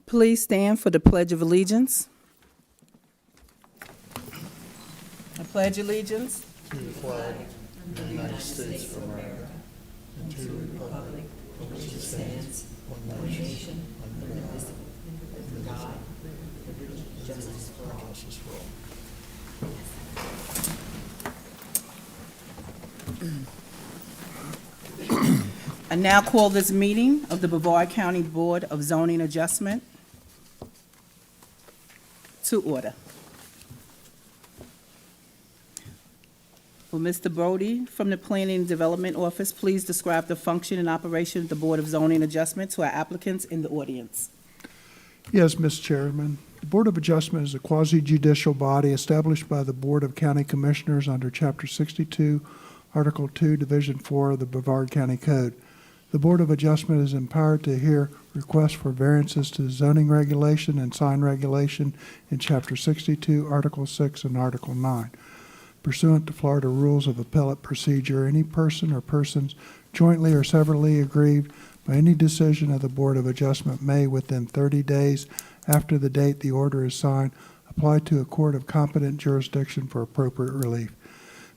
Please stand for the Pledge of Allegiance. I pledge allegiance To the flag of the United States of America and to the republic for which it stands, one nation, under God, justice for all. I now call this meeting of the Brevard County Board of Zoning Adjustment to order. Will Mr. Brody from the Planning and Development Office please describe the function and operation of the Board of Zoning Adjustment to our applicants in the audience? Yes, Ms. Chairman. The Board of Adjustment is a quasi-judicial body established by the Board of County Commissioners under Chapter 62, Article 2, Division 4 of the Brevard County Code. The Board of Adjustment is empowered to hear requests for variances to zoning regulation and sign regulation in Chapter 62, Article 6, and Article 9. Pursuant to Florida Rules of Appellate Procedure, any person or persons jointly or severally aggrieved by any decision of the Board of Adjustment may, within 30 days after the date the order is signed, apply to a court of competent jurisdiction for appropriate relief.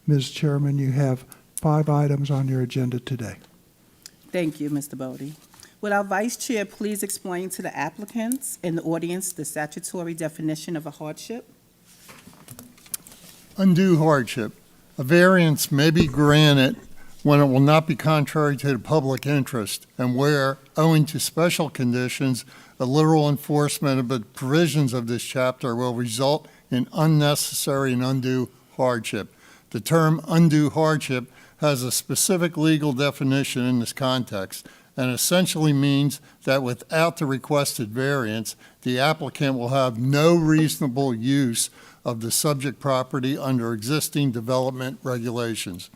Ms. Chairman, you have 5 items on your agenda today. Thank you, Mr. Brody. Would our Vice Chair please explain to the applicants in the audience the statutory definition of a hardship? Undue hardship. A variance may be granted when it will not be contrary to the public interest and where, owing to special conditions, the literal enforcement of the provisions of this chapter will result in unnecessary and undue hardship. The term undue hardship has a specific legal definition in this context and essentially means that without the requested variance, the applicant will have no reasonable use of the subject property under existing development regulations.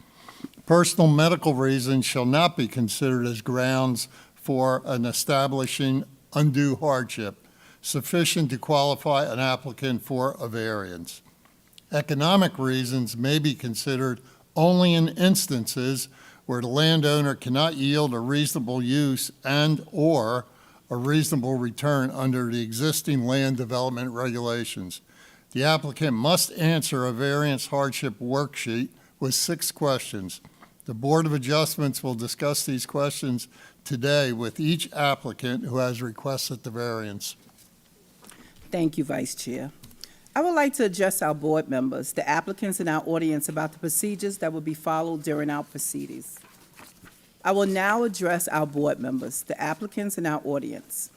Personal medical reasons shall not be considered as grounds for an establishing undue hardship, sufficient to qualify an applicant for a variance. Economic reasons may be considered only in instances where the landowner cannot yield a reasonable use and/or a reasonable return under the existing land development regulations. The applicant must answer a variance hardship worksheet with 6 questions. The Board of Adjustments will discuss these questions today with each applicant who has requested the variance. Thank you, Vice Chair. I would like to address our board members, the applicants in our audience, about the procedures that will be followed during our proceedings. I will now address our board members, the applicants in our audience.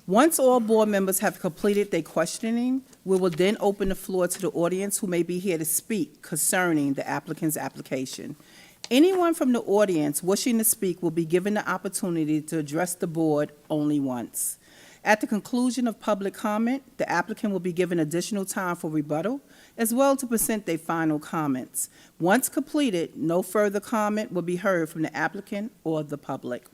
Once all board members have completed their questioning, we will then open the floor to the audience who may be here to speak concerning the applicant's application. Anyone from the audience wishing to speak will be given the opportunity to address the board only once. At the conclusion of public comment, the applicant will be given additional time for rebuttal, as well to present their final comments. Once completed, no further comment will be heard from the applicant or the public.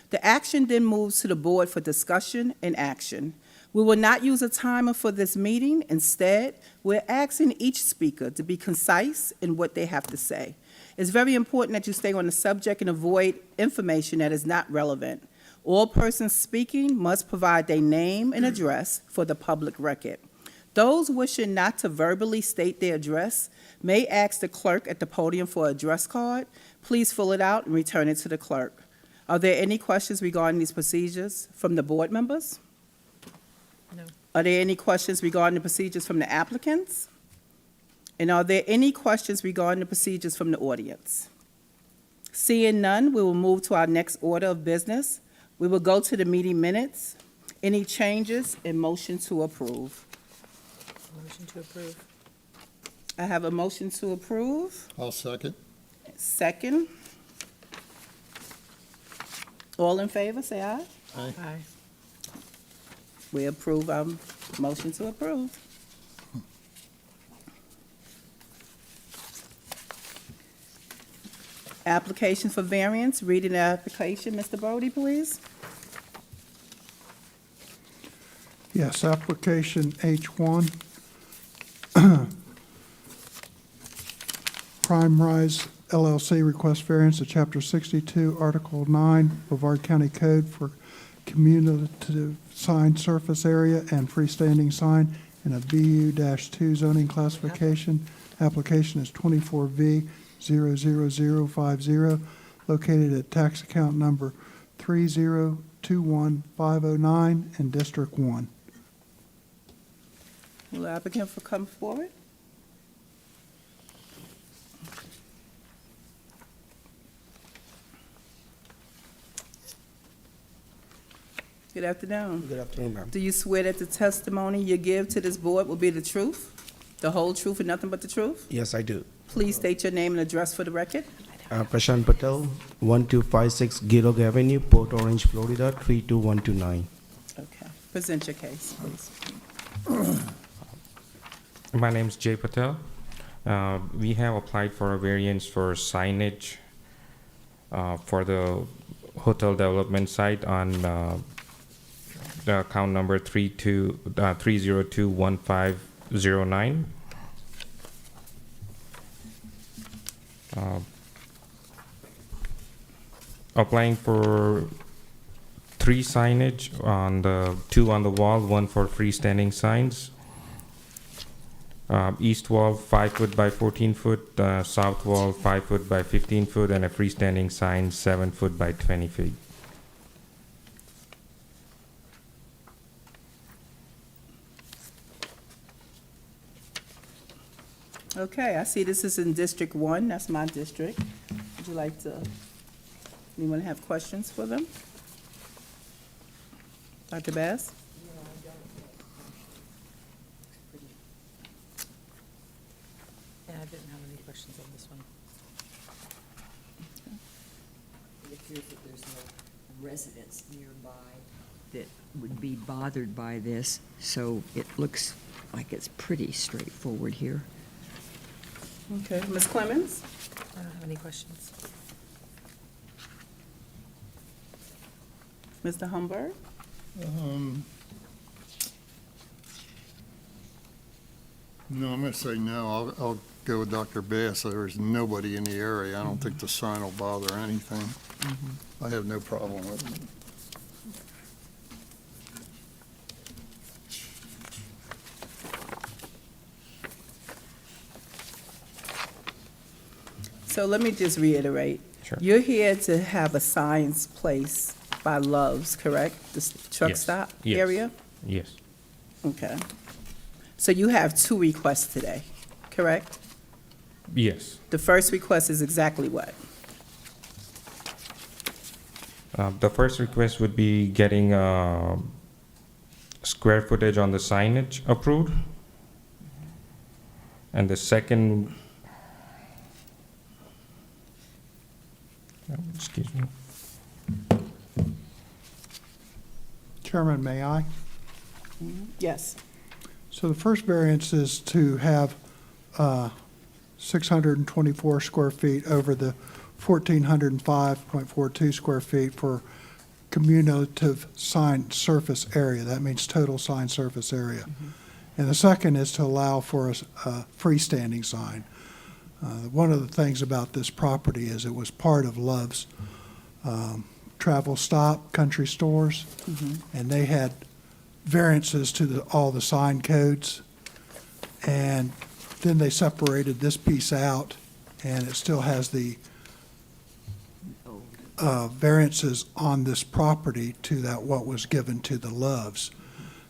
The action then moves to the board for discussion and action. We will not use a timer for this meeting. Instead, we're asking each speaker to be concise in what they have to say. It's very important that you stay on the subject and avoid information that is not relevant. All persons speaking must provide their name and address for the public record. Those wishing not to verbally state their address may ask the clerk at the podium for an address card. Please fill it out and return it to the clerk. Are there any questions regarding these procedures from the board members? No. Are there any questions regarding the procedures from the applicants? And are there any questions regarding the procedures from the audience? Seeing none, we will move to our next order of business. We will go to the meeting minutes. Any changes and motion to approve? Motion to approve. I have a motion to approve. I'll second. Second. All in favor, say aye. Aye. Aye. We approve our motion to approve. Application for variance, reading the application. Mr. Brody, please. Yes, application H1. Primerise LLC requests variance to Chapter 62, Article 9, Brevard County Code for cumulative sign surface area and freestanding sign in a BU-2 zoning classification. Application is 24V00050, located at tax account number 3021509 in District 1. Will the applicant come forward? Good afternoon. Good afternoon, ma'am. Do you swear that the testimony you give to this board will be the truth, the whole truth and nothing but the truth? Yes, I do. Please state your name and address for the record. Prashant Patel, 1256 Girog Avenue, Port Orange, Florida, 32129. Okay. Present your case, please. My name is Jay Patel. We have applied for a variance for signage for the hotel development site on the account number 3021509. Applying for 3 signage on the 2 on the wall, 1 for freestanding signs. East wall 5 foot by 14 foot, south wall 5 foot by 15 foot, and a freestanding sign 7 foot by 20 feet. Okay, I see this is in District 1. That's my district. Would you like to, anyone have questions for them? Dr. Bass? Yeah, I didn't have any questions on this one. It appears that there's no residents nearby that would be bothered by this, so it looks like it's pretty straightforward here. Okay, Ms. Clemens? I don't have any questions. Mr. Humberg? No, I'm going to say no. I'll go with Dr. Bass. There's nobody in the area. I don't think the sign will bother anything. I have no problem with it. So let me just reiterate. Sure. You're here to have a signs placed by Love's, correct? The truck Yes. stop Yes. area? Yes. Okay. So you have 2 requests today, correct? Yes. The first request is exactly what? The first request would be getting square footage on the signage approved. And the second, excuse me. Chairman, may I? Yes. So the first variance is to have 624 square feet over the 1,405.42 square feet for cumulative sign surface area. That means total sign surface area. And the second is to allow for a freestanding sign. One of the things about this property is it was part of Love's travel stop, country stores, and they had variances to all the sign codes. And then they separated this piece out, and it still has the variances on this property to that what was given to the Loves.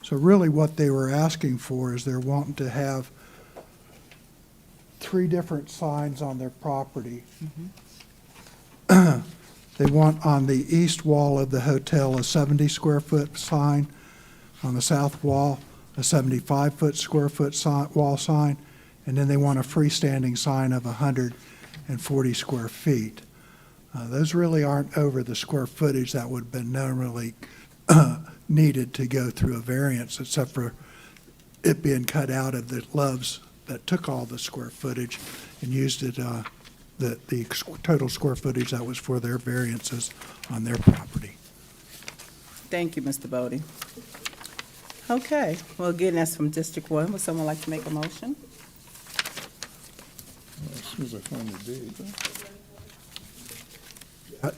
So really what they were asking for is they're wanting to have 3 different signs on their property. They want on the east wall of the hotel a 70 square foot sign, on the south wall a 75 square foot wall sign, and then they want a freestanding sign of 140 square feet. Those really aren't over the square footage that would have been normally needed to go through a variance, except for it being cut out of the Loves that took all the square footage and used it, the total square footage that was for their variances on their property. Thank you, Mr. Bodie. Okay, well, again, that's from District 1. Would someone like to make a motion? As soon as I find the deed.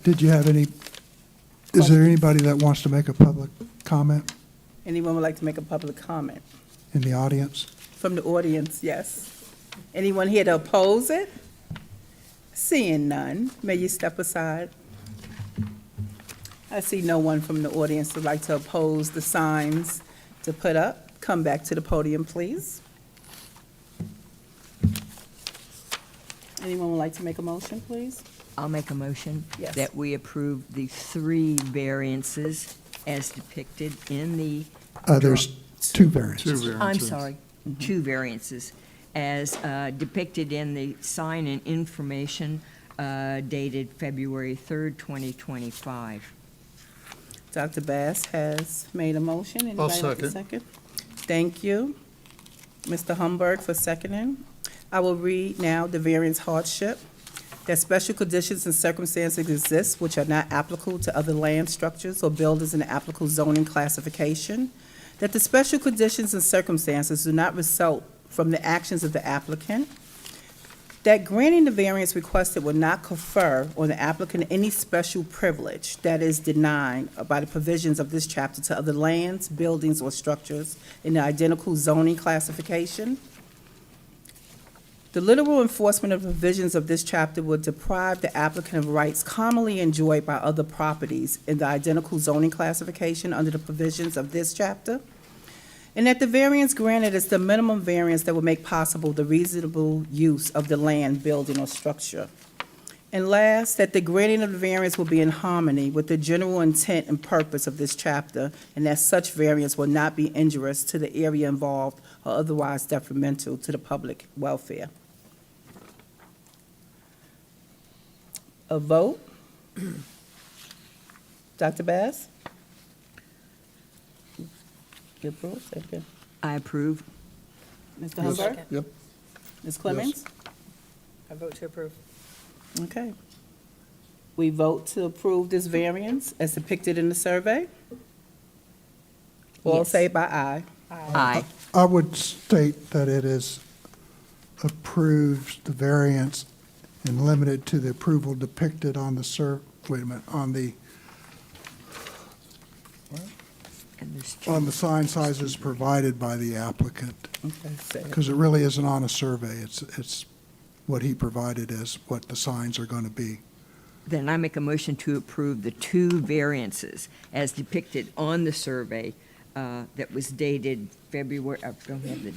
Did you have any Is there anybody that wants to make a public comment Anyone would like to make a public comment? in the audience? From the audience, yes. Anyone here to oppose it? Seeing none, may you step aside. I see no one from the audience who'd like to oppose the signs to put up. Come back to the podium, please. Anyone would like to make a motion, please? I'll make a motion Yes. that we approve the 3 variances as depicted in the, There's two variances. Two I'm variances. sorry, 2 variances as depicted in the sign and information dated February 3rd, 2025. Dr. Bass has made a motion. Anybody like to second? Thank you, Mr. Humberg, for seconding. I will read now the variance hardship. That special conditions and circumstances exist which are not applicable to other land structures or buildings in the applicable zoning classification. That the special conditions and circumstances do not result from the actions of the applicant. That granting the variance requested will not confer on the applicant any special privilege that is denied by the provisions of this chapter to other lands, buildings, or structures in the identical zoning classification. The literal enforcement of provisions of this chapter would deprive the applicant of rights commonly enjoyed by other properties in the identical zoning classification under the provisions of this chapter. And that the variance granted is the minimum variance that would make possible the reasonable use of the land, building, or structure. And last, that the granting of the variance will be in harmony with the general intent and purpose of this chapter, and that such variance will not be injurious to the area involved or otherwise detrimental to the public welfare. A vote? Dr. Bass? You approve? Say it again. I approve. Mr. Yes. Humberg? Yep. Ms. Clemens? I vote to approve. Okay. We vote to approve this variance as depicted in the survey? All Yes. say by aye. Aye. I would state that it is approved, the variance, and limited to the approval depicted on the wait a minute, on the And there's 2. on the sign sizes provided by the applicant, Okay, say it. because it really isn't on a survey. It's what he provided as what the signs are going to be. Then I make a motion to approve the 2 variances as depicted on the survey that was dated February, I don't have the,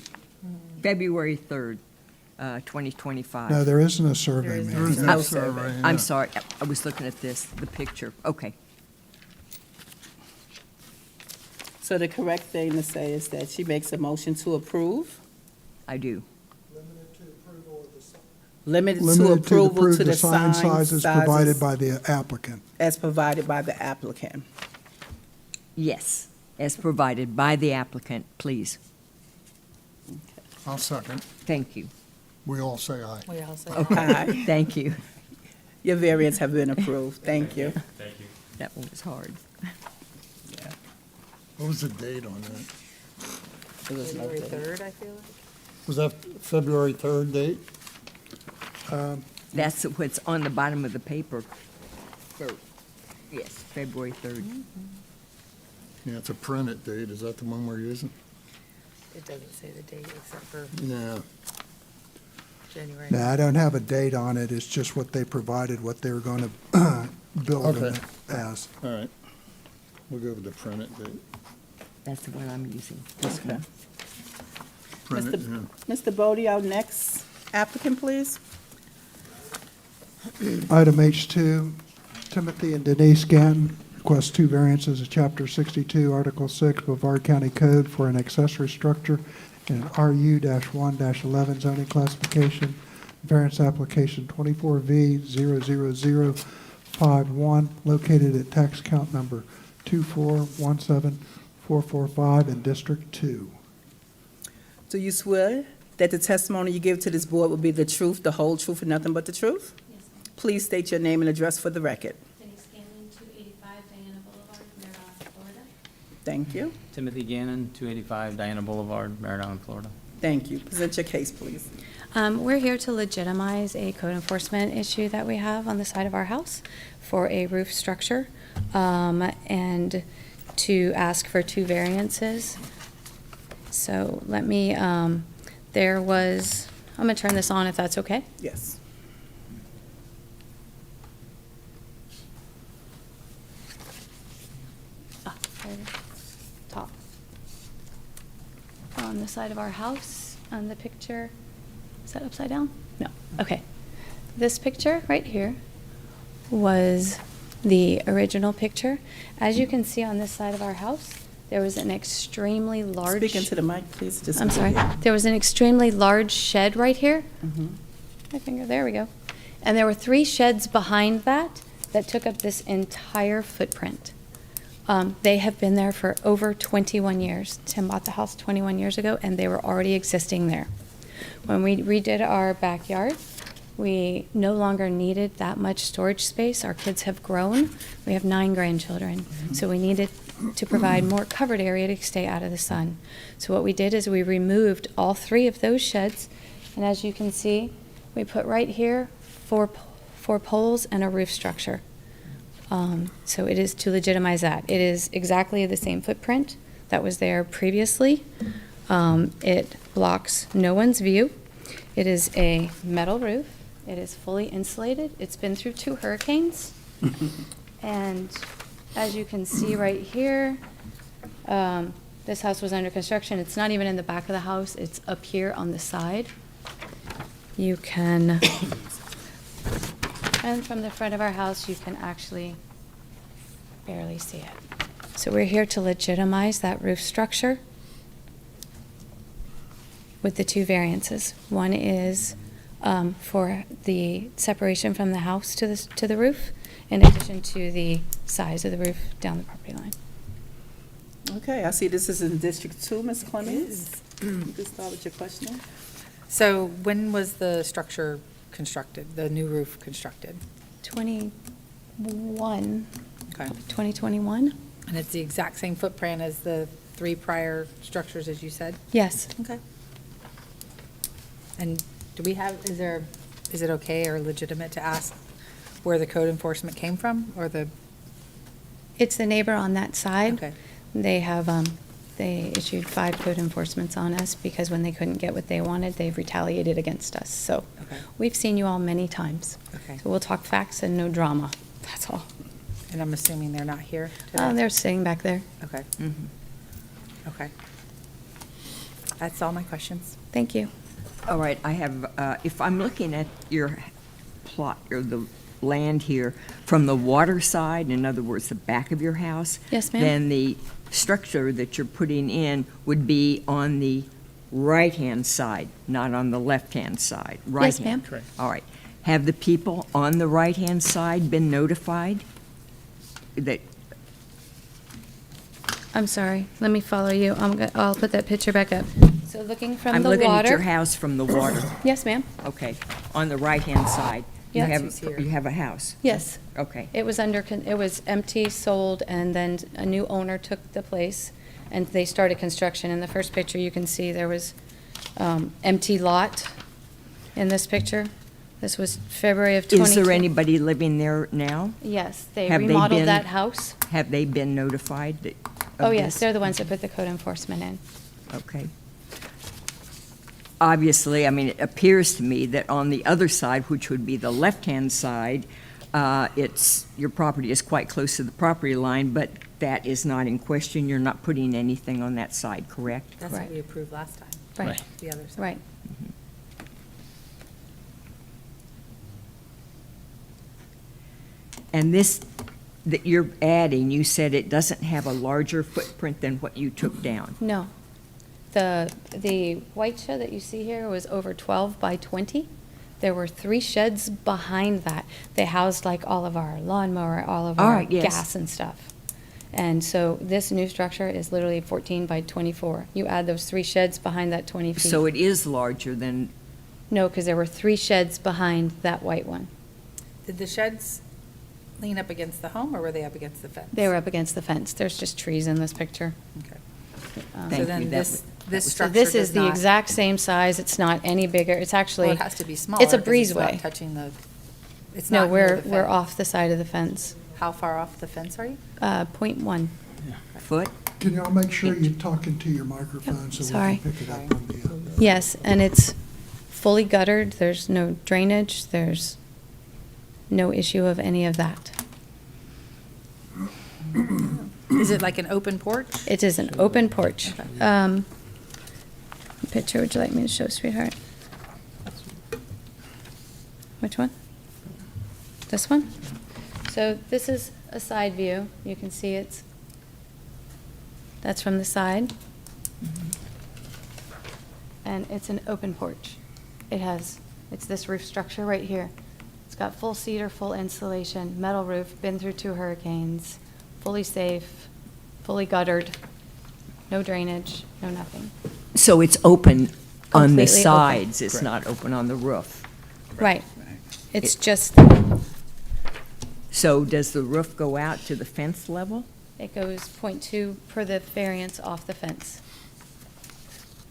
February 3rd, 2025. No, there isn't a survey, There is ma'am. There is Oh, no survey, yeah. I'm sorry, I was looking at this, the picture. Okay. So the correct thing to say is that she makes a motion to approve, I do. limited to Limited to approval approve to the the sign sign sizes provided sizes by the applicant. as provided by the applicant. Yes, as provided by the applicant, please. I'll second. Thank you. We all say aye. We all say Okay. Thank you. Your variance have been approved. Thank you. Thank you. That one was hard. Yeah, What was the date on that? it was February noted. 3rd, I feel like. Was that February 3rd date? That's what's on the bottom of the paper. Yes, February 3rd. Yeah, it's a printed date. Is that the one we're using? It doesn't say the date except for Yeah. January. Now, I don't have a date on it. It's just what they provided, what they were going to build it Okay. as. All right. We'll go with the printed date. That's the one I'm using. Okay. Printed, Mr. yeah. Mr. Bodie, our next applicant, please. Item H2, Timothy and Denise Gannon request 2 variances of Chapter 62, Article 6, Brevard County Code for an accessory structure in an RU-1-11 zoning classification. Variance application 24V00051, located at tax count number 2417445 in District 2. Do you swear that the testimony you give to this board will be the truth, the whole truth, and nothing but the truth? Yes, ma'am. Please state your name and address for the record. Denise Gannon, 285 Diana Boulevard, Merritt, Florida. Thank you. Timothy Gannon, 285 Diana Boulevard, Merritt, Florida. Thank you. Present your case, please. We're here to legitimize a code enforcement issue that we have on the side of our house for a roof structure, and to ask for 2 variances. So let me, I'm gonna turn this on if that's okay. Yes. There it is. Top. On the side of our house, on the picture, is that upside down? No, okay. This picture right here was the original picture. As you can see on this side of our house, there was an extremely large. Speak into the mic, please. Just I'm sorry. There was an extremely large shed right here. Mhm. My finger, there we go. And there were 3 sheds behind that that took up this entire footprint. They have been there for over 21 years. Tim bought the house 21 years ago, and they were already existing there. When we redid our backyard, we no longer needed that much storage space. Our kids have grown. We have 9 grandchildren. So we needed to provide more covered area to stay out of the sun. So what we did is we removed all 3 of those sheds, and as you can see, we put right here 4 poles and a roof structure. So it is to legitimize that. It is exactly the same footprint that was there previously. It blocks no one's view. It is a metal roof. It is fully insulated. It's been through 2 hurricanes. And as you can see right here, this house was under construction. It's not even in the back of the house. It's up here on the side. You can, and from the front of our house, you can actually barely see it. So we're here to legitimize that roof structure with the 2 variances. One is for the separation from the house to the roof, in addition to the size of the roof down the property line. Okay, I see this is in District 2, Ms. Clemens. You can start with your question. So when was the structure constructed, the new roof constructed? 2021. Okay. 2021? And it's the exact same footprint as the 3 prior structures, as you said? Yes. Okay. And do we have, is it okay or legitimate to ask where the code enforcement came from, or the? It's the neighbor on that side. Okay. They have, they issued 5 code enforcements on us because when they couldn't get what they wanted, they've retaliated against us. So Okay. we've seen you all many times. Okay. So we'll talk facts and no drama. That's all. And I'm assuming they're not here today? Oh, they're sitting back there. Okay. Okay. That's all my questions. Thank you. All right, I have, if I'm looking at your plot, or the land here, from the water side, in other words, the back of your house? Yes, ma'am. Then the structure that you're putting in would be on the right-hand side, not on the left-hand side, right? Yes, ma'am. Correct. All right. Have the people on the right-hand side been notified that, I'm sorry. Let me follow you. I'll put that picture back up. So looking from I'm the looking at your water. house from the water, Yes, ma'am. okay, on the right-hand side? You Yes. have- He's here. You have a house? Yes. Okay. It was it was empty, sold, and then a new owner took the place, and they started construction. In the first picture, you can see there was empty lot in this picture. This was February of 22. Is there anybody living there now? Yes, they Have they remodeled been- that house. Have they been notified of Oh, yes, this? they're the ones that put the code enforcement in. Okay. Obviously, I mean, it appears to me that on the other side, which would be the left-hand side, your property is quite close to the property line, but that is not in question. You're not putting anything on that side, correct? That's what Right. we approved last time. Right, The other side. right. And this that you're adding, you said it doesn't have a larger footprint than what you took down. No. The white shed that you see here was over 12 by 20. There were 3 sheds behind that. They housed like all of our lawnmower, all of All our right, yes. gas and stuff. And so this new structure is literally 14 by 24. You add those 3 sheds behind that 20 feet. So it is larger than, No, because there were 3 sheds behind that white one. Did the sheds lean up against the home, or were they up against the fence? They were up against the fence. There's just trees in this picture. Okay. Um, Thank So then you, that this, This So structure this is does the not- exact same size. It's not any bigger. It's Well, actually, it has to be smaller. it's a 'cause it's not breezeway. touching the, it's No, not near we're, the we're fence. off the side of the fence. How far off the fence are you? .1. Foot? Can y'all make sure you're talking to your microphone so we Sorry. can pick it up on the other? Yes, and it's fully guttered. There's no drainage. There's no issue of any of that. Is it like an open porch? It is an open porch. Picture would you like me to show, sweetheart? Which one? This one? So this is a side view. You can see that's from the side. And it's an open porch. It's this roof structure right here. It's got full cedar, full insulation, metal roof, been through 2 hurricanes, fully safe, fully guttered, no drainage, no nothing. So it's open on the Completely open. sides, it's not open on the roof. Right. It's just, So does the roof go out to the fence level? it goes .2 per the variance off the fence.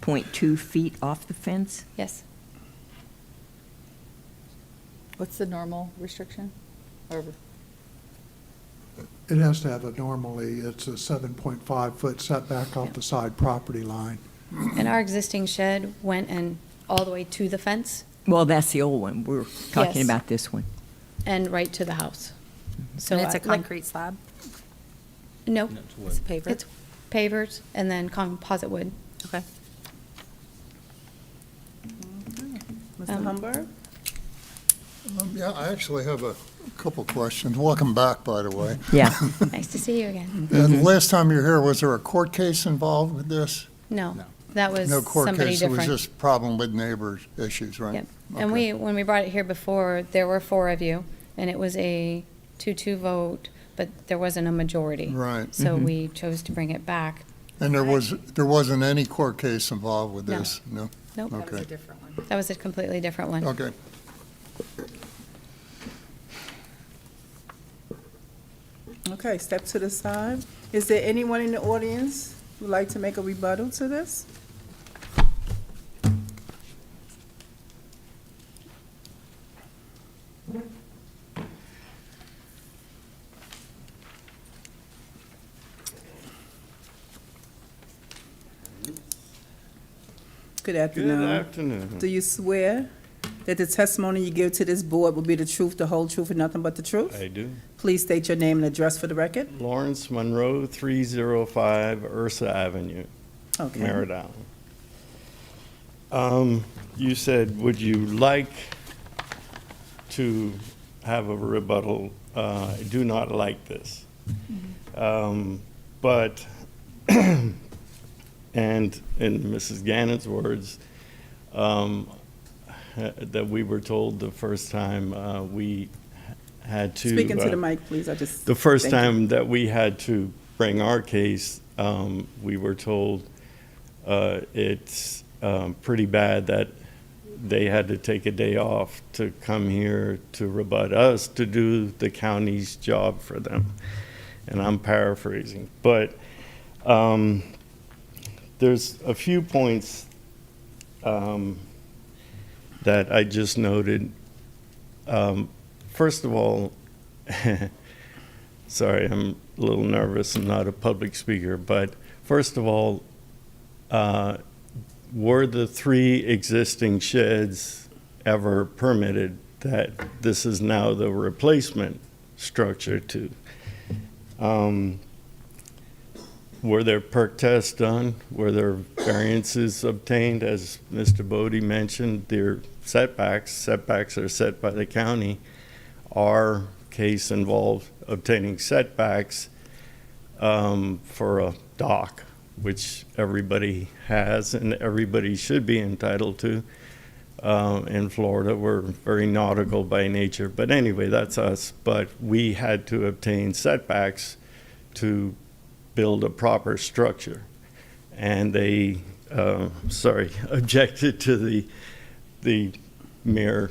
0.2 feet off the fence? Yes. What's the normal restriction? Or It has to have it's a 7.5-foot setback off the side property line. And our existing shed went all the way to the fence Well, that's the old one, we're talking Yes. about this one. and right to the house. So and it's a like- concrete slab? No, It's a paver? it's pavers and then composite wood. Okay. Mr. Humberg? Yeah, I actually have a couple questions. Welcome back, by the way. Yeah. Nice to see you again. And the last time you were here, was there a court case involved with this? No, that was No court somebody case, it was different. just problem with neighbors issues, right? Yep. And Okay. when we brought it here before, there were 4 of you, and it was a 2-2 vote, but there wasn't a majority. Right. So we chose to bring it back. And there wasn't any court case involved with No. this? No? Nope, That was a Okay. different one. that was a completely different one. Okay. Okay, step to the side. Is there anyone in the audience who would like to make a rebuttal to this? Good afternoon. Good afternoon. Do you swear that the testimony you give to this board will be the truth, the whole truth, and nothing but the truth? I do. Please state your name and address for the record. Lawrence Monroe, 305 Ursa Avenue, Okay. Merritt Island. You said, would you like to have a rebuttal? I do not like this. But, and in Mrs. Gannon's words, that we were told the first time we had to. Speak into the mic, please. The first thank you. time that we had to bring our case, we were told it's pretty bad that they had to take a day off to come here to rebut us to do the county's job for them. And I'm paraphrasing. But there's a few points that I just noted. First of all, sorry, I'm a little nervous. I'm not a public speaker. But first of all, were the 3 existing sheds ever permitted that this is now the replacement structure to? Were there perk tests done? Were there variances obtained? As Mr. Bodie mentioned, their setbacks are set by the county. Our case involved obtaining setbacks for a dock, which everybody has and everybody should be entitled to. In Florida, we're very nautical by nature. But anyway, that's us. But we had to obtain setbacks to build a proper structure. And they, objected to the mere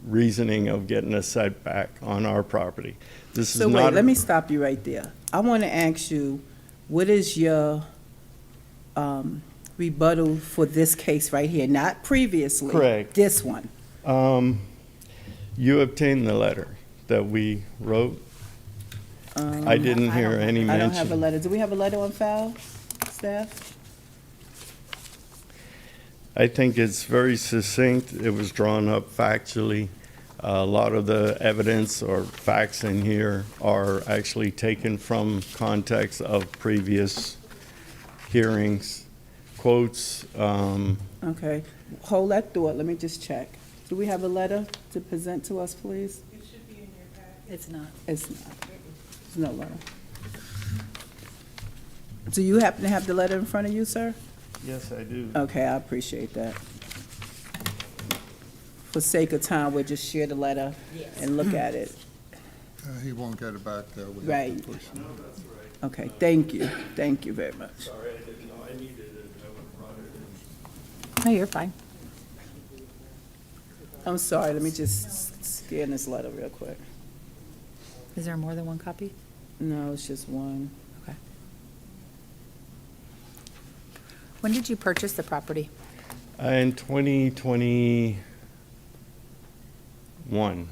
reasoning of getting a setback on our property. This is So not. wait, let me stop you right there. I want to ask you, what is your rebuttal for this case right here, not previously. Correct. This one. You obtained the letter that we wrote. I didn't hear any I don't have a mention. letter. Do we have a letter on file, staff? I think it's very succinct. It was drawn up factually. A lot of the evidence or facts in here are actually taken from context of previous hearings, quotes. Okay, hold that thought, let me just check. Do we have a letter to present to us, please? It's not. It's not. There's no letter. Do you happen to have the letter in front of you, sir? Yes, I do. Okay, I appreciate that. For sake of time, we'll just share the letter and look at it. He won't get it back there. We have to Right. push it. Okay, thank you. Thank you very much. Sorry, I didn't know I needed it. I would have brought it in. No, you're fine. I'm sorry, let me just scan this letter real quick. Is there more than one copy? No, it's just one. Okay. When did you purchase the property? In 2021,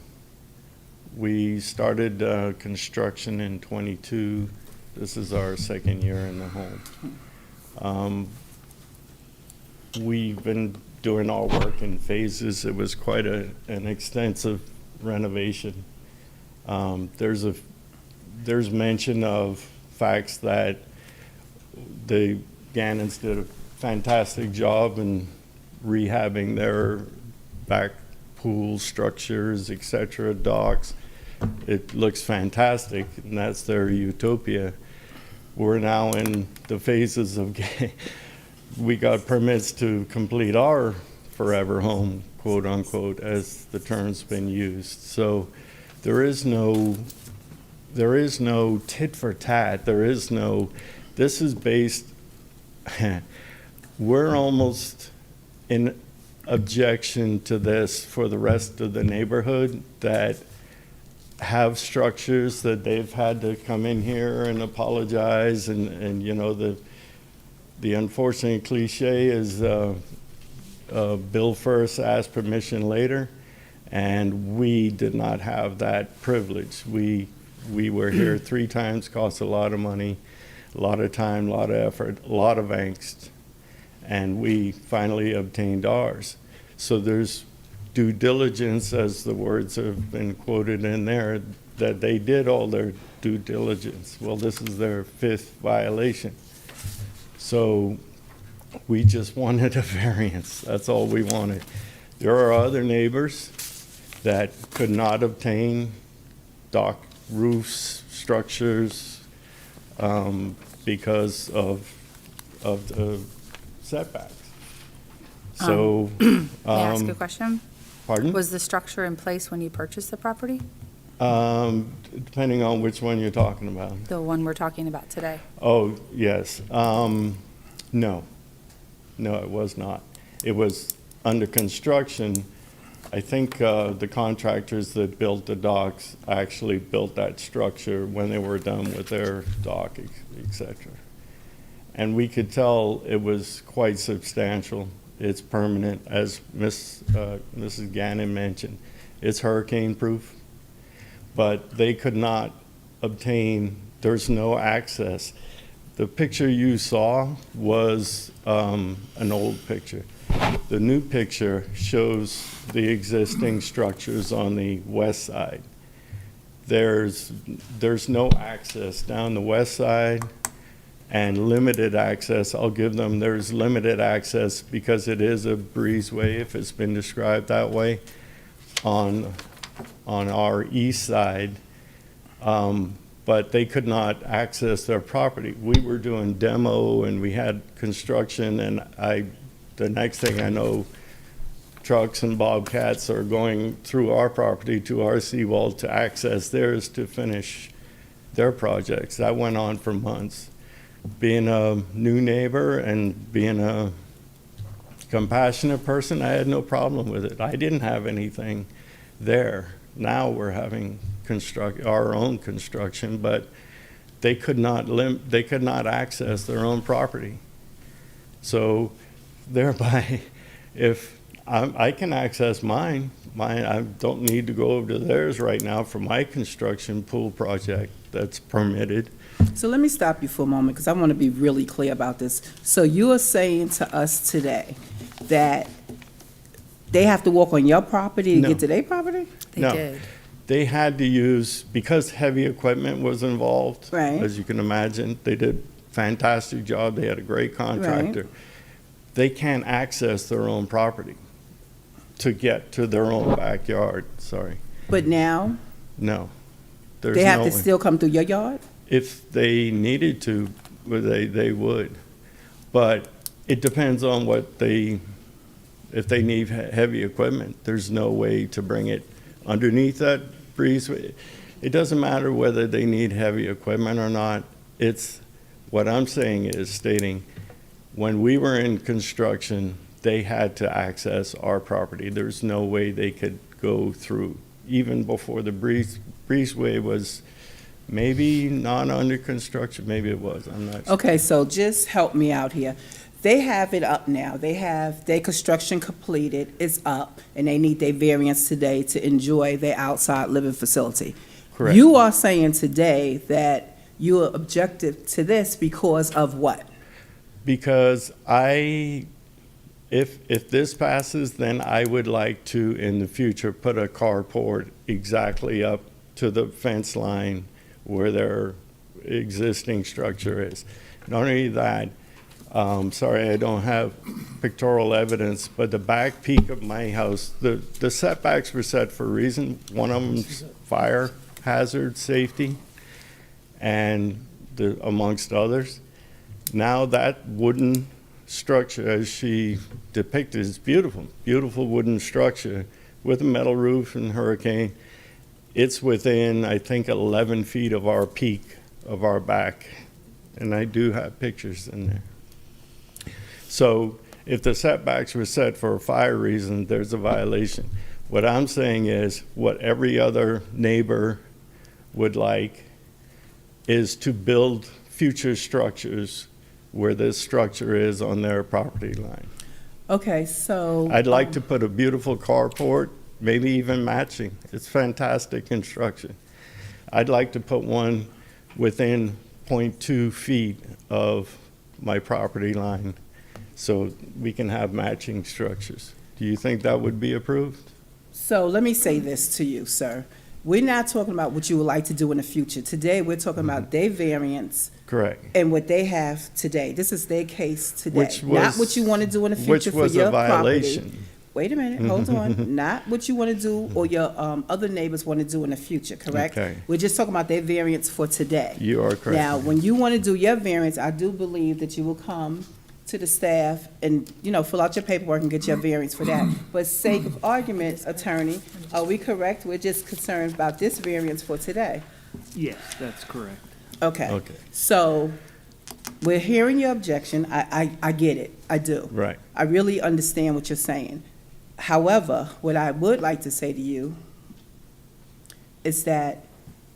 we started construction in '22. This is our second year in the home. We've been doing our work in phases. It was quite an extensive renovation. There's mention of facts that the Gannons did a fantastic job in rehabbing their back pool structures, et cetera, docks. It looks fantastic, and that's their utopia. We're now in the phases of we got permits to complete our forever home, quote unquote, as the term's been used. So there is no tit for tat. This is based, we're almost in objection to this for the rest of the neighborhood that have structures that they've had to come in here and apologize, and you know, the unfortunate cliche is bill first, ask permission later, and we did not have that privilege. We were here 3 times, cost a lot of money, a lot of time, a lot of effort, a lot of angst, and we finally obtained ours. So there's due diligence, as the words have been quoted in there, that they did all their due diligence. Well, this is their 5th violation. So we just wanted a variance. That's all we wanted. There are other neighbors that could not obtain dock roofs, structures, because of the setbacks. So, May I ask a question? pardon? Was the structure in place when you purchased the property? Depending on which one you're talking about. The one we're talking about today? Oh, yes. No, it was not. It was under construction. I think the contractors that built the docks actually built that structure when they were done with their dock, et cetera. And we could tell it was quite substantial. It's permanent, as Mrs. Gannon mentioned. It's hurricane-proof, but they could not obtain, there's no access. The picture you saw was an old picture. The new picture shows the existing structures on the west side. There's no access down the west side, and limited access. I'll give them, there's limited access because it is a breezeway, if it's been described that way, on our east side. But they could not access their property. We were doing demo and we had construction, and the next thing I know, trucks and bobcats are going through our property to our seawall to access theirs to finish their projects. That went on for months. Being a new neighbor and being a compassionate person, I had no problem with it. I didn't have anything there. Now we're having our own construction, but they could not access their own property. So thereby, if I can access mine, I don't need to go over to theirs right now for my construction pool project that's permitted. So let me stop you for a moment, because I want to be really clear about this. So you are saying to us today that they have to walk on your property to No. get to their property? They No. did. They had to use, because heavy equipment was involved. Right. As you can imagine, they did a fantastic job. They had a great contractor. They can't access their own property to get to their own backyard, sorry. But now, No. There's they have no to way. still come through your yard? If they needed to, well, they would. But it depends on what if they need heavy equipment, there's no way to bring it underneath that breezeway. It doesn't matter whether they need heavy equipment or not. It's, what I'm saying is stating, when we were in construction, they had to access our property. There's no way they could go through, even before the breezeway was maybe not under construction, maybe it was, I'm not sure. Okay, so just help me out here. They have it up now. They have their construction completed, it's up, and they need their variance today to enjoy their outside living facility. Correct. You are saying today that you are objective to this because of what? Because if this passes, then I would like to, in the future, put a carport exactly up to the fence line where their existing structure is. Not only that, sorry, I don't have pictorial evidence, but the back peak of my house, the setbacks were set for a reason. One of them's fire hazard safety, and amongst others. Now that wooden structure, as she depicted, is beautiful, beautiful wooden structure with a metal roof and hurricane. It's within, I think, 11 feet of our peak of our back, and I do have pictures in there. So if the setbacks were set for a fire reason, there's a violation. What I'm saying is, what every other neighbor would like is to build future structures where this structure is on their property line. Okay, so. I'd like to put a beautiful carport, maybe even matching. It's fantastic construction. I'd like to put one within 0.2 feet of my property line so we can have matching structures. Do you think that would be approved? So let me say this to you, sir. We're not talking about what you would like to do in the future. Today, we're talking about their variance Correct. and what they have today. This is their case today. Which Not was- what you want to do in the Which future for was your a property. violation. Wait a minute, hold on. Not what you want to do or your other neighbors want to do in the future, correct? Okay. We're just talking about their variance for today. You are correct. Now, when you want to do your variance, I do believe that you will come to the staff and, fill out your paperwork and get your variance for that. But sake of argument, attorney, are we correct? We're just concerned about this variance for today. Yes, that's correct. Okay. Okay. So, we're hearing your objection. I get it. I do. Right. I really understand what you're saying. However, what I would like to say to you is that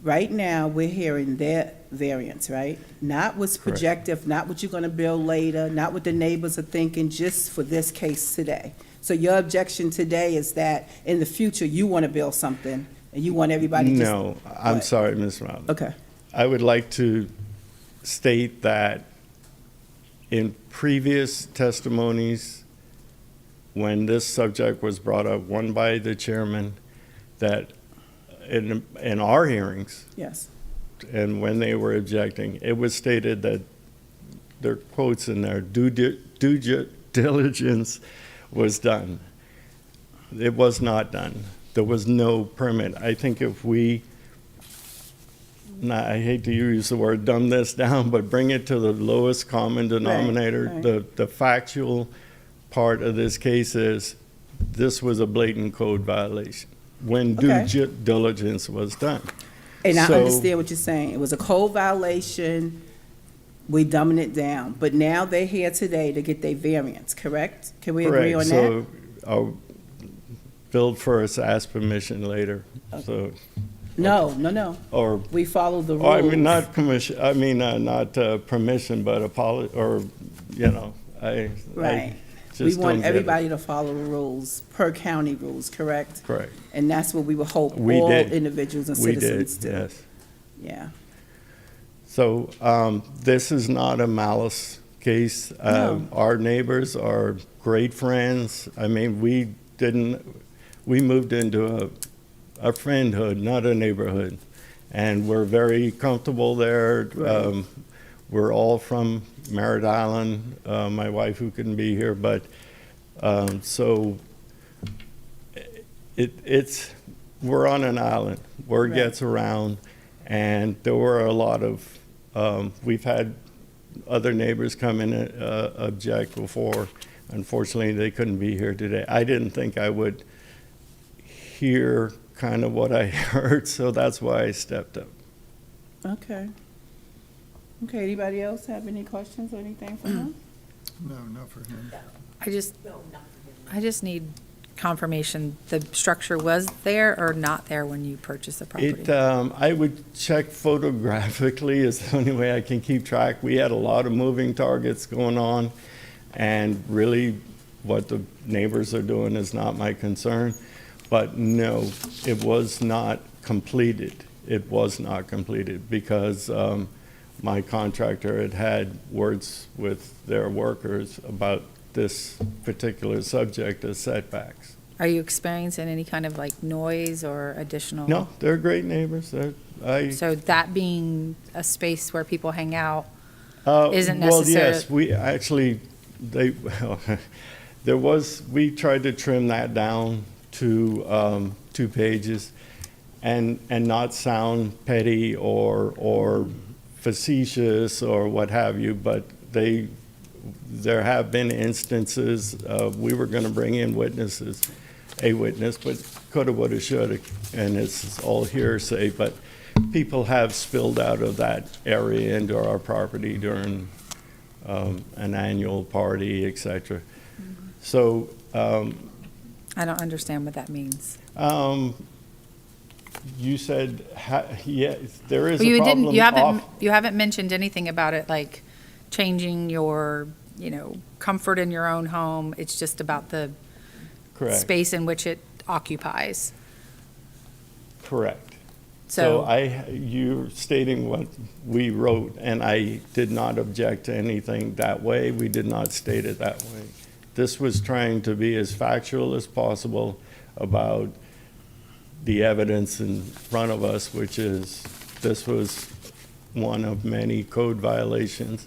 right now, we're hearing their variance, right? Not what's Correct. projective, not what you're gonna build later, not what the neighbors are thinking, just for this case today. So your objection today is that in the future, you wanna build something, and you want everybody just. No, I'm What? sorry, Ms. Mount. Okay, I would like to state that in previous testimonies, when this subject was brought up, one by the chairman, that in our hearings, yes. and when they were objecting, it was stated that, there are quotes in there, due diligence was done. It was not done. There was no permit. I think if we, I hate to use the word dumb this down, but bring it to the lowest common denominator, right. the factual part of this case is, this was a blatant code violation when due Okay. diligence was done. And I So- understand what you're saying. It was a code violation, we dumbing it down, but now they're here today to get their variance, correct? Can we agree on Correct. that? So I'll build first, ask permission later, so, No. or, We follow the rules. I mean, not commission, not permission, but I Right. just We don't want get it. everybody to follow the rules, per county rules, correct? Correct. And that's what we would hope We all did. individuals and We did, citizens do. yes. Yeah. So this is not a malice case. No. Our neighbors are great friends. I mean, we moved into a friendhood, not a neighborhood. And we're very comfortable there. Right. We're all from Merritt Island, my wife who couldn't be here, but so we're on an island. Word Right. gets around, and there were a lot of, we've had other neighbors come in and object before. Unfortunately, they couldn't be here today. I didn't think I would hear kind of what I heard, so that's why I stepped up. Okay. Okay, anybody else have any questions or anything for him? No, not for him. I just need confirmation, the structure was there or not there when you purchased the property? I would check photographically is the only way I can keep track. We had a lot of moving targets going on, and really what the neighbors are doing is not my concern. But no, it was not completed. It was not completed because my contractor had had words with their workers about this particular subject of setbacks. Are you experiencing any kind of like noise or additional? No, they're great neighbors. So that being a space where people hang out isn't Well, necessarily. yes, we actually, we tried to trim that down to 2 pages and not sound petty or facetious or what have you, but there have been instances, we were gonna bring in a witness, but coulda, woulda, shoulda, and it's all hearsay, but people have spilled out of that area into our property during an annual party, et cetera. So, I don't understand what that means. you said, yeah, there is Well, a problem you haven't mentioned anything about it, like changing your, comfort in your own home. It's just about the Correct. space in which it occupies. Correct. So- You're stating what we wrote, and I did not object to anything that way. We did not state it that way. This was trying to be as factual as possible about the evidence in front of us, which is, this was one of many code violations,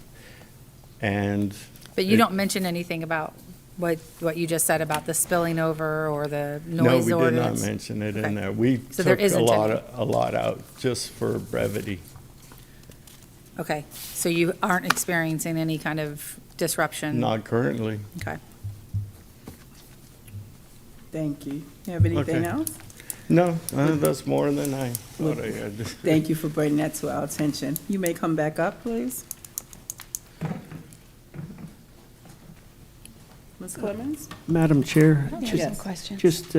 and. But you don't mention anything about what you just said about the spilling over or the noise No, we did not ordinance? mention it Okay. in there. We So there took isn't a lot out, just for brevity. Okay, so you aren't experiencing any kind of disruption? Not currently. Okay. Thank you. You have anything Okay. else? No, that's more than I thought I had. Thank you for bringing that to our attention. You may come back up, please. Ms. Clemens? Madam Chair, I don't have Yes. some questions. just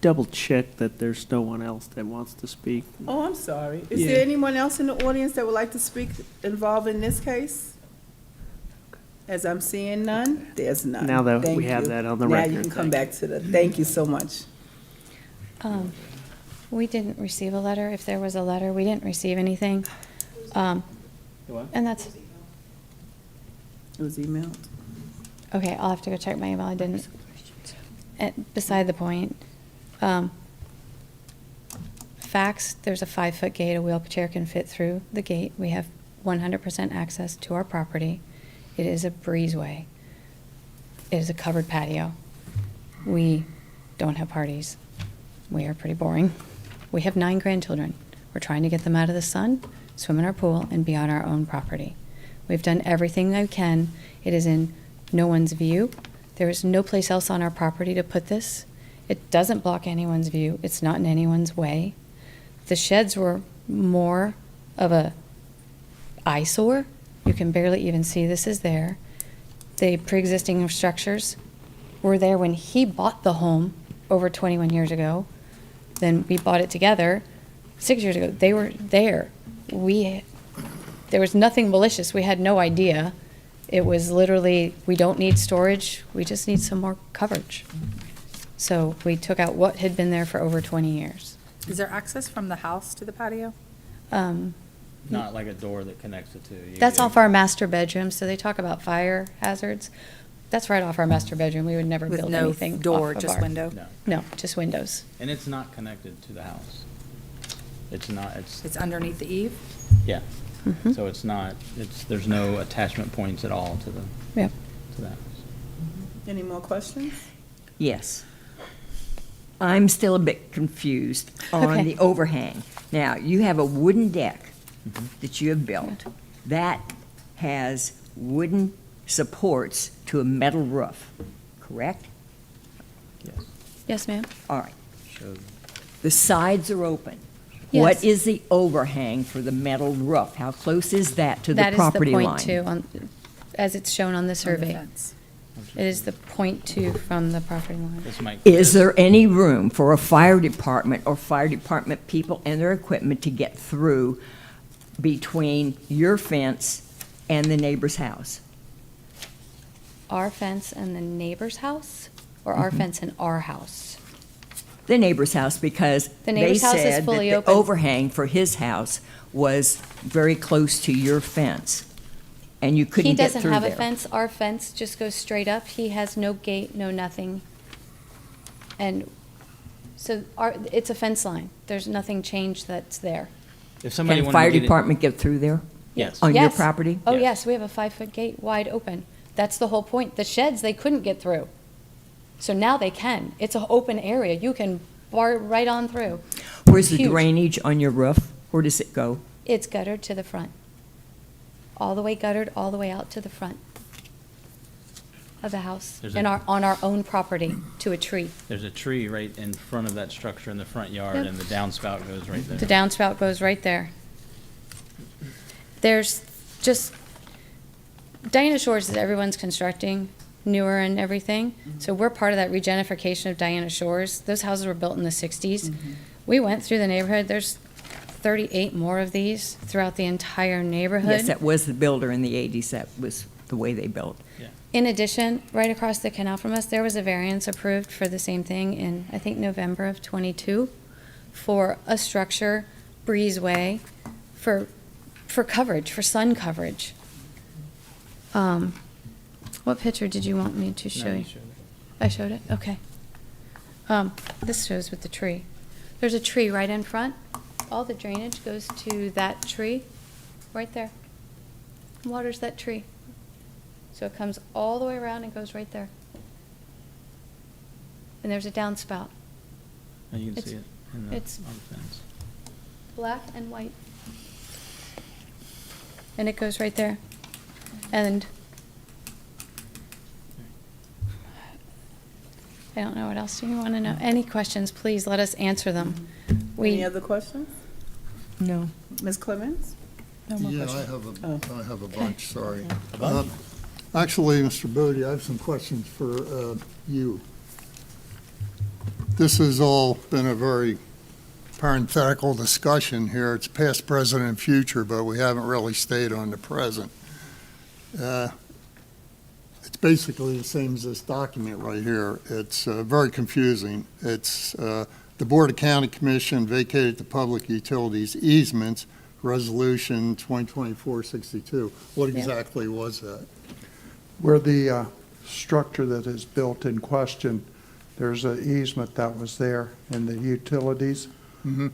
double check that there's no one else that wants to speak. Oh, I'm sorry. Is Yeah. there anyone else in the audience that would like to speak involved in this case? As I'm seeing none, there's none. Now that Thank we have you. that on the Now record, you can come thank back to thank you so much. We didn't receive a letter. If there was a letter, we didn't receive anything. And that's, It was emailed. okay, I'll have to go check my email. I didn't. And beside the point, facts, there's a 5-foot gate. A wheelchair can fit through the gate. We have 100% access to our property. It is a breezeway. It is a covered patio. We don't have parties. We are pretty boring. We have 9 grandchildren. We're trying to get them out of the sun, swim in our pool, and be on our own property. We've done everything we can. It is in no one's view. There is no place else on our property to put this. It doesn't block anyone's view. It's not in anyone's way. The sheds were more of a eyesore. You can barely even see this is there. The pre-existing structures were there when he bought the home over 21 years ago. Then we bought it together 6 years ago. They were there. There was nothing malicious. We had no idea. It was literally, we don't need storage, we just need some more coverage. So we took out what had been there for over 20 years. Is there access from the house to the patio? Not like a door that connects the two. That's off our master bedroom, so they talk about fire hazards. That's right off our master bedroom. We would never With build no anything door, off of just our- window? No. No, just windows. And it's not connected to the house. It's not, It's underneath the eave? yeah. Mhm. So it's not, there's no attachment points at all to the, Yep. to that. Any more questions? Yes. I'm still a bit confused on Okay. the overhang. Now, you have a wooden deck that you have built that has wooden supports to a metal roof, correct? Yes. Yes, ma'am? All right. So The sides are open. Yes. What is the overhang for the metal roof? How close is that to the That is the property line? .2 on, as it's shown on the survey. fence. It is the .2 from the property line. this might. Is there any room for a fire department or fire department people and their equipment to get through between your fence and the neighbor's house? Our fence and the neighbor's house, or our fence and our house? The neighbor's house, because The they neighbor's house is said that fully the open. overhang for his house was very close to your fence, and you He couldn't get doesn't through have a there. fence. Our fence just goes straight up. He has no gate, no nothing. And so it's a fence line. There's nothing changed that's there. If somebody Can wanted fire to get it- department get through there Yes. on your Yes. property? Oh, Yes. yes, we have a 5-foot gate wide open. That's the whole point. The sheds, they couldn't get through. So now they can. It's an open area. You can bar right on through. Where's the Huge. drainage on your roof? Where does it go? It's guttered to the front. All the way guttered, all the way out to the front of the house. There's And a- on our own property, to a tree. There's a tree right in front of that structure in the front yard, Yep. and the downspout goes right there. The downspout goes right there. There's just, Diana Shores is everyone's constructing, newer and everything. So we're part of that regentrification of Diana Shores. Those houses were built in the 60s. We went through the neighborhood. There's 38 more of these throughout the entire neighborhood. Yes, that was the builder in the 80s. That was the way they built. In addition, right across the canal from us, there was a variance approved for the same thing in, I think, November of '22 for a structure, breezeway, for coverage, for sun coverage. What picture did you want me to show No, you? you showed it. I showed it? Okay. This shows with the tree. There's a tree right in front. All the drainage goes to that tree, right there. Waters that tree. So it comes all the way around and goes right there. And there's a downspout, Oh, you can It's- see it in the, it's- on the fence. black and white. And it goes right there. And I don't know, what else do you want to know? Any questions, please let us answer them. Any We, other questions? No. Ms. Clemens? No more Yeah, questions. I have a bunch, sorry. Actually, Mr. Bodie, I have some questions for you. This has all been a very parenthetical discussion here. It's past, present, and future, but we haven't really stayed on the present. It's basically the same as this document right here. It's very confusing. It's the Board of County Commission vacated the public utilities easements, Resolution 2024-62. What Yeah. exactly was that? Where the structure that is built in question, there's an easement that was there in the utilities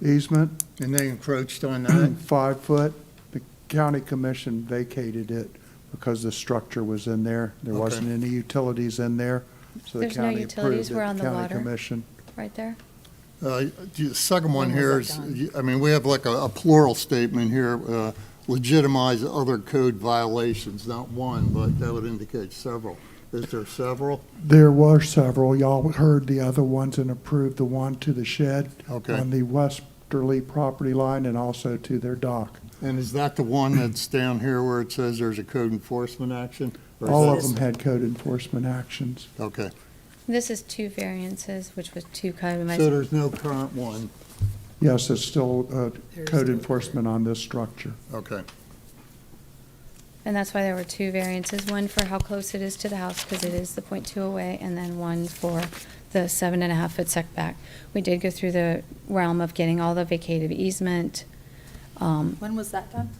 easement, And they encroached on that? 5 foot. The county commission vacated it because the structure was in there. There Okay. wasn't any utilities in there, so the There's no county utilities, approved it. we're on the County water. commission. right there. The second one When here was is, that done? I mean, we have like a plural statement here, legitimize other code violations, not one, but that would indicate several. Is there several? There were several. Y'all heard the other ones and approved the one to the shed Okay. on the westerly property line and also to their dock. And is that the one that's down here where it says there's a code enforcement action? Or is All that- of them had code enforcement actions. Okay, This is 2 variances, which was 2 code. so there's no current one, Yes, it's still There's code no- enforcement on this structure. okay. And that's why there were two variances, one for how close it is to the house, because it is the .2 away, and then one for the 7.5-foot setback. We did go through the realm of getting all the vacated easement. When was that done?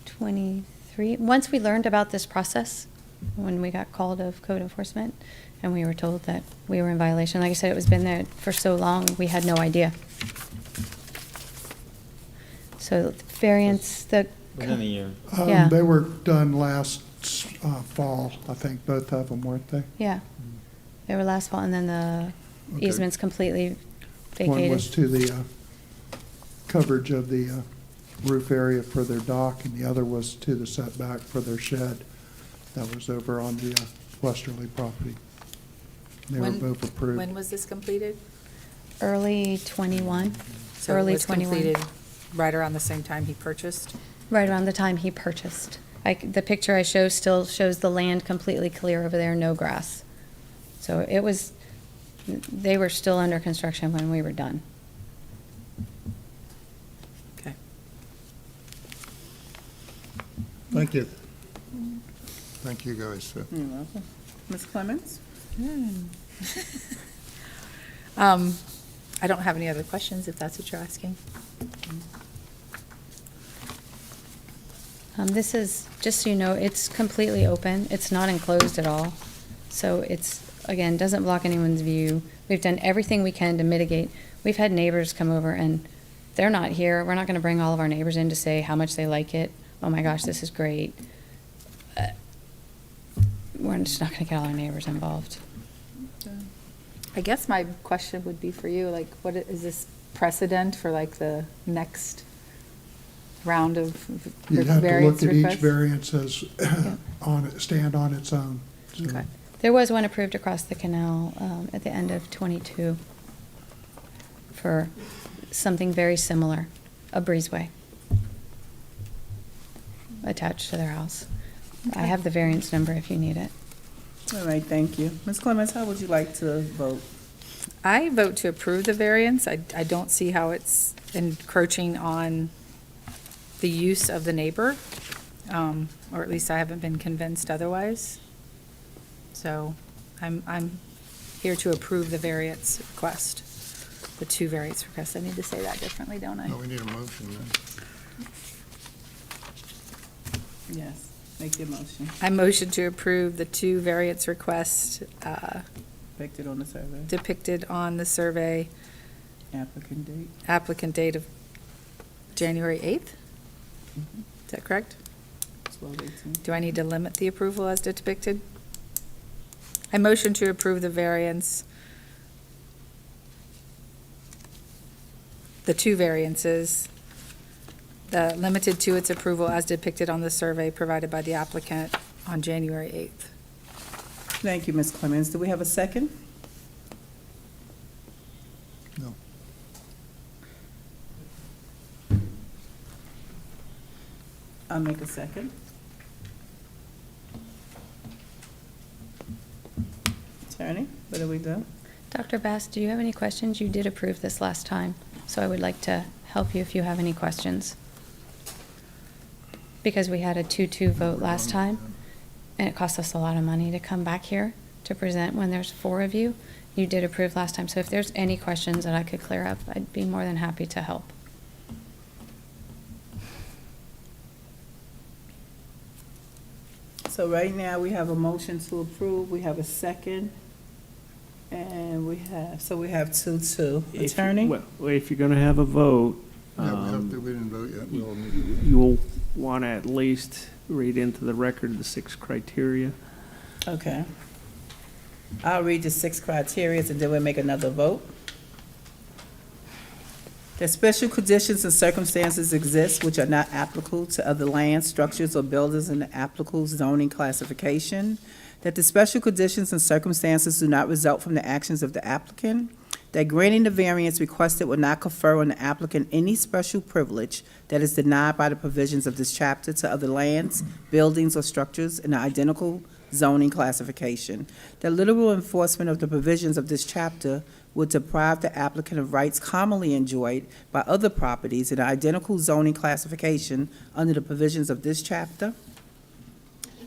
23, once we learned about this process, when we got called of code enforcement, and we were told that we were in violation. Like I said, it was been there for so long, we had no idea. So variance, Within a year. Yeah. They were done last fall, I think, both of them, weren't they? yeah, they were last fall, and then the Okay. easements completely One was vacated. to the coverage of the roof area for their dock, and the other was to the setback for their shed. That was over on the westerly property. They were When- both approved. When was this completed? Early 21, So it early was 21. completed right around the same time he purchased? Right around the time he purchased. The picture I show still shows the land completely clear over there, no grass. So it was, they were still under construction when we were done. Okay. Thank you. Thank you, guys. You're welcome. Ms. Clements? I don't have any other questions, if that's what you're asking. This is, just so you know, it's completely open. It's not enclosed at all. So it's, again, doesn't block anyone's view. We've done everything we can to mitigate. We've had neighbors come over and they're not here. We're not going to bring all of our neighbors in to say how much they like it. Oh my gosh, this is great. We're just not going to get all our neighbors involved. I guess my question would be for you, like, what is this precedent for like the next round of You'd have to variance look at each requests? variance as stand on its own. So Okay. There was one approved across the canal at the end of '22 for something very similar, a breezeway attached to their house. I have the variance number if you need it. All right, thank you. Ms. Clements, how would you like to vote? I vote to approve the variance. I don't see how it's encroaching on the use of the neighbor, or at least I haven't been convinced otherwise. So I'm here to approve the variance request, the two variance requests. I need to say that differently, don't I? No, we need a motion then. Yes, make your motion. I motion to approve the two variance requests Depicted on the survey. depicted on the survey, Applicant date. applicant date of January 8th? Is that correct? 12/18. Do I need to limit the approval as depicted? I motion to approve the variance, the two variances, limited to its approval as depicted on the survey provided by the applicant on January 8th. Thank you, Ms. Clements. Do we have a second? No. I'll make a second. Attorney, what do we do? Dr. Bass, do you have any questions? You did approve this last time, so I would like to help you if you have any questions. Because we had a 2-2 vote last time, and it cost us a lot of money to come back here to present when there's 4 of you. You did approve last time, so if there's any questions that I could clear up, I'd be more than happy to help. So right now, we have a motion to approve, we have a second, and we have 2-2. Attorney? Well, if you're gonna have a vote, Yeah, we didn't vote yet. We'll need to- you will want to at least read into the record the 6 criteria. Okay. I'll read the 6 criteria, and then we'll make another vote. That special conditions and circumstances exist which are not applicable to other lands, structures, or buildings in the applicable zoning classification. That the special conditions and circumstances do not result from the actions of the applicant. That granting the variance requested will not confer on the applicant any special privilege that is denied by the provisions of this chapter to other lands, buildings, or structures in the identical zoning classification. That literal enforcement of the provisions of this chapter would deprive the applicant of rights commonly enjoyed by other properties in the identical zoning classification under the provisions of this chapter.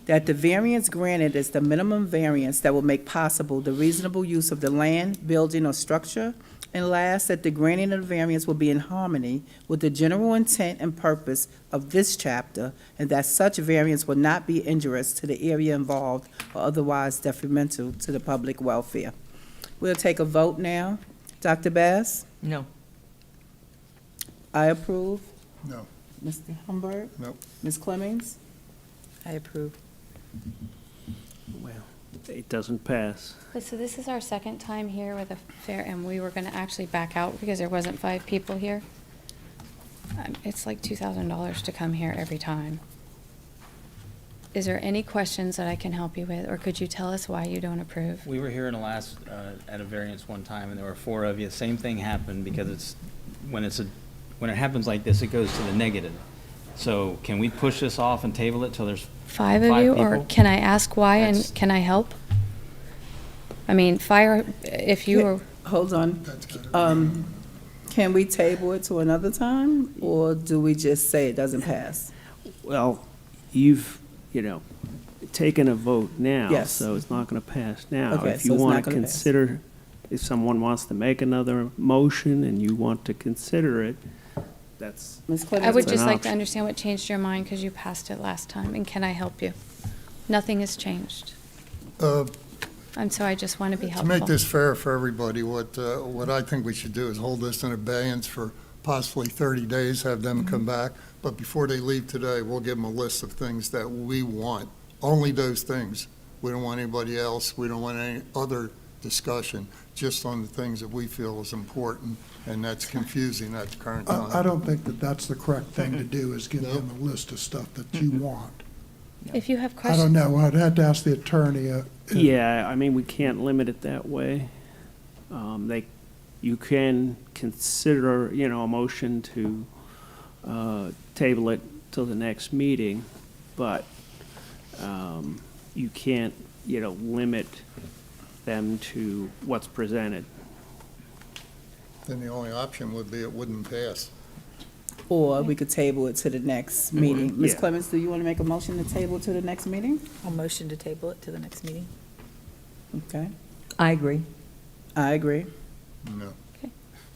that the variance granted is the minimum variance that will make possible the reasonable use of the land, building, or structure. And last, that the granting of the variance will be in harmony with the general intent and purpose of this chapter, and that such variance will not be injurious to the area involved or otherwise detrimental to the public welfare. We'll take a vote now. Dr. Bass? No. I approve. No. Mr. Humberg? Nope. Ms. Clemmings? I approve. Well, it doesn't pass. So this is our second time here with a fair, and we were gonna actually back out because there wasn't 5 people here. It's like $2,000 to come here every time. Is there any questions that I can help you with, or could you tell us why you don't approve? We were here in the last, at a variance one time, and there were 4 of you. Same thing happened, because when it happens like this, it goes to the negative. So can we push this off and table it till there's 5 of you, or people? can I ask why, and That's- can I help? I mean, if you were, Hold on. Can we table it to another time, or do we just say it doesn't pass? Well, you've, taken a vote now. Yes. So it's not going to pass now. Okay, If so you it's not want to gonna pass. consider, if someone wants to make another motion and you want to consider it, that's, Ms. I Clemmings? would an just like to option. understand what changed your mind, because you passed it last time, and can I help you? Nothing has changed. And so I just want to be To helpful. make this fair for everybody, what I think we should do is hold this in abeyance for possibly 30 days, have them come back. But before they leave today, we'll give them a list of things that we want, only those things. We don't want anybody else, we don't want any other discussion, just on the things that we feel is important, and that's confusing at the current time. I don't think that that's the correct thing to do, is give them a list of stuff that you want. If you have I questions. don't know, I'd have to ask the attorney. yeah, I mean, we can't limit it that way. You can consider, a motion to table it till the next meeting, but you can't, limit them to what's presented. Then the only option would be it wouldn't pass. Or we could table it to the next meeting. Ms. Yeah. Clemmings, do you want to make a motion to table to the next meeting? I'll motion to table it to the next meeting. Okay, I agree. I agree. No. Okay.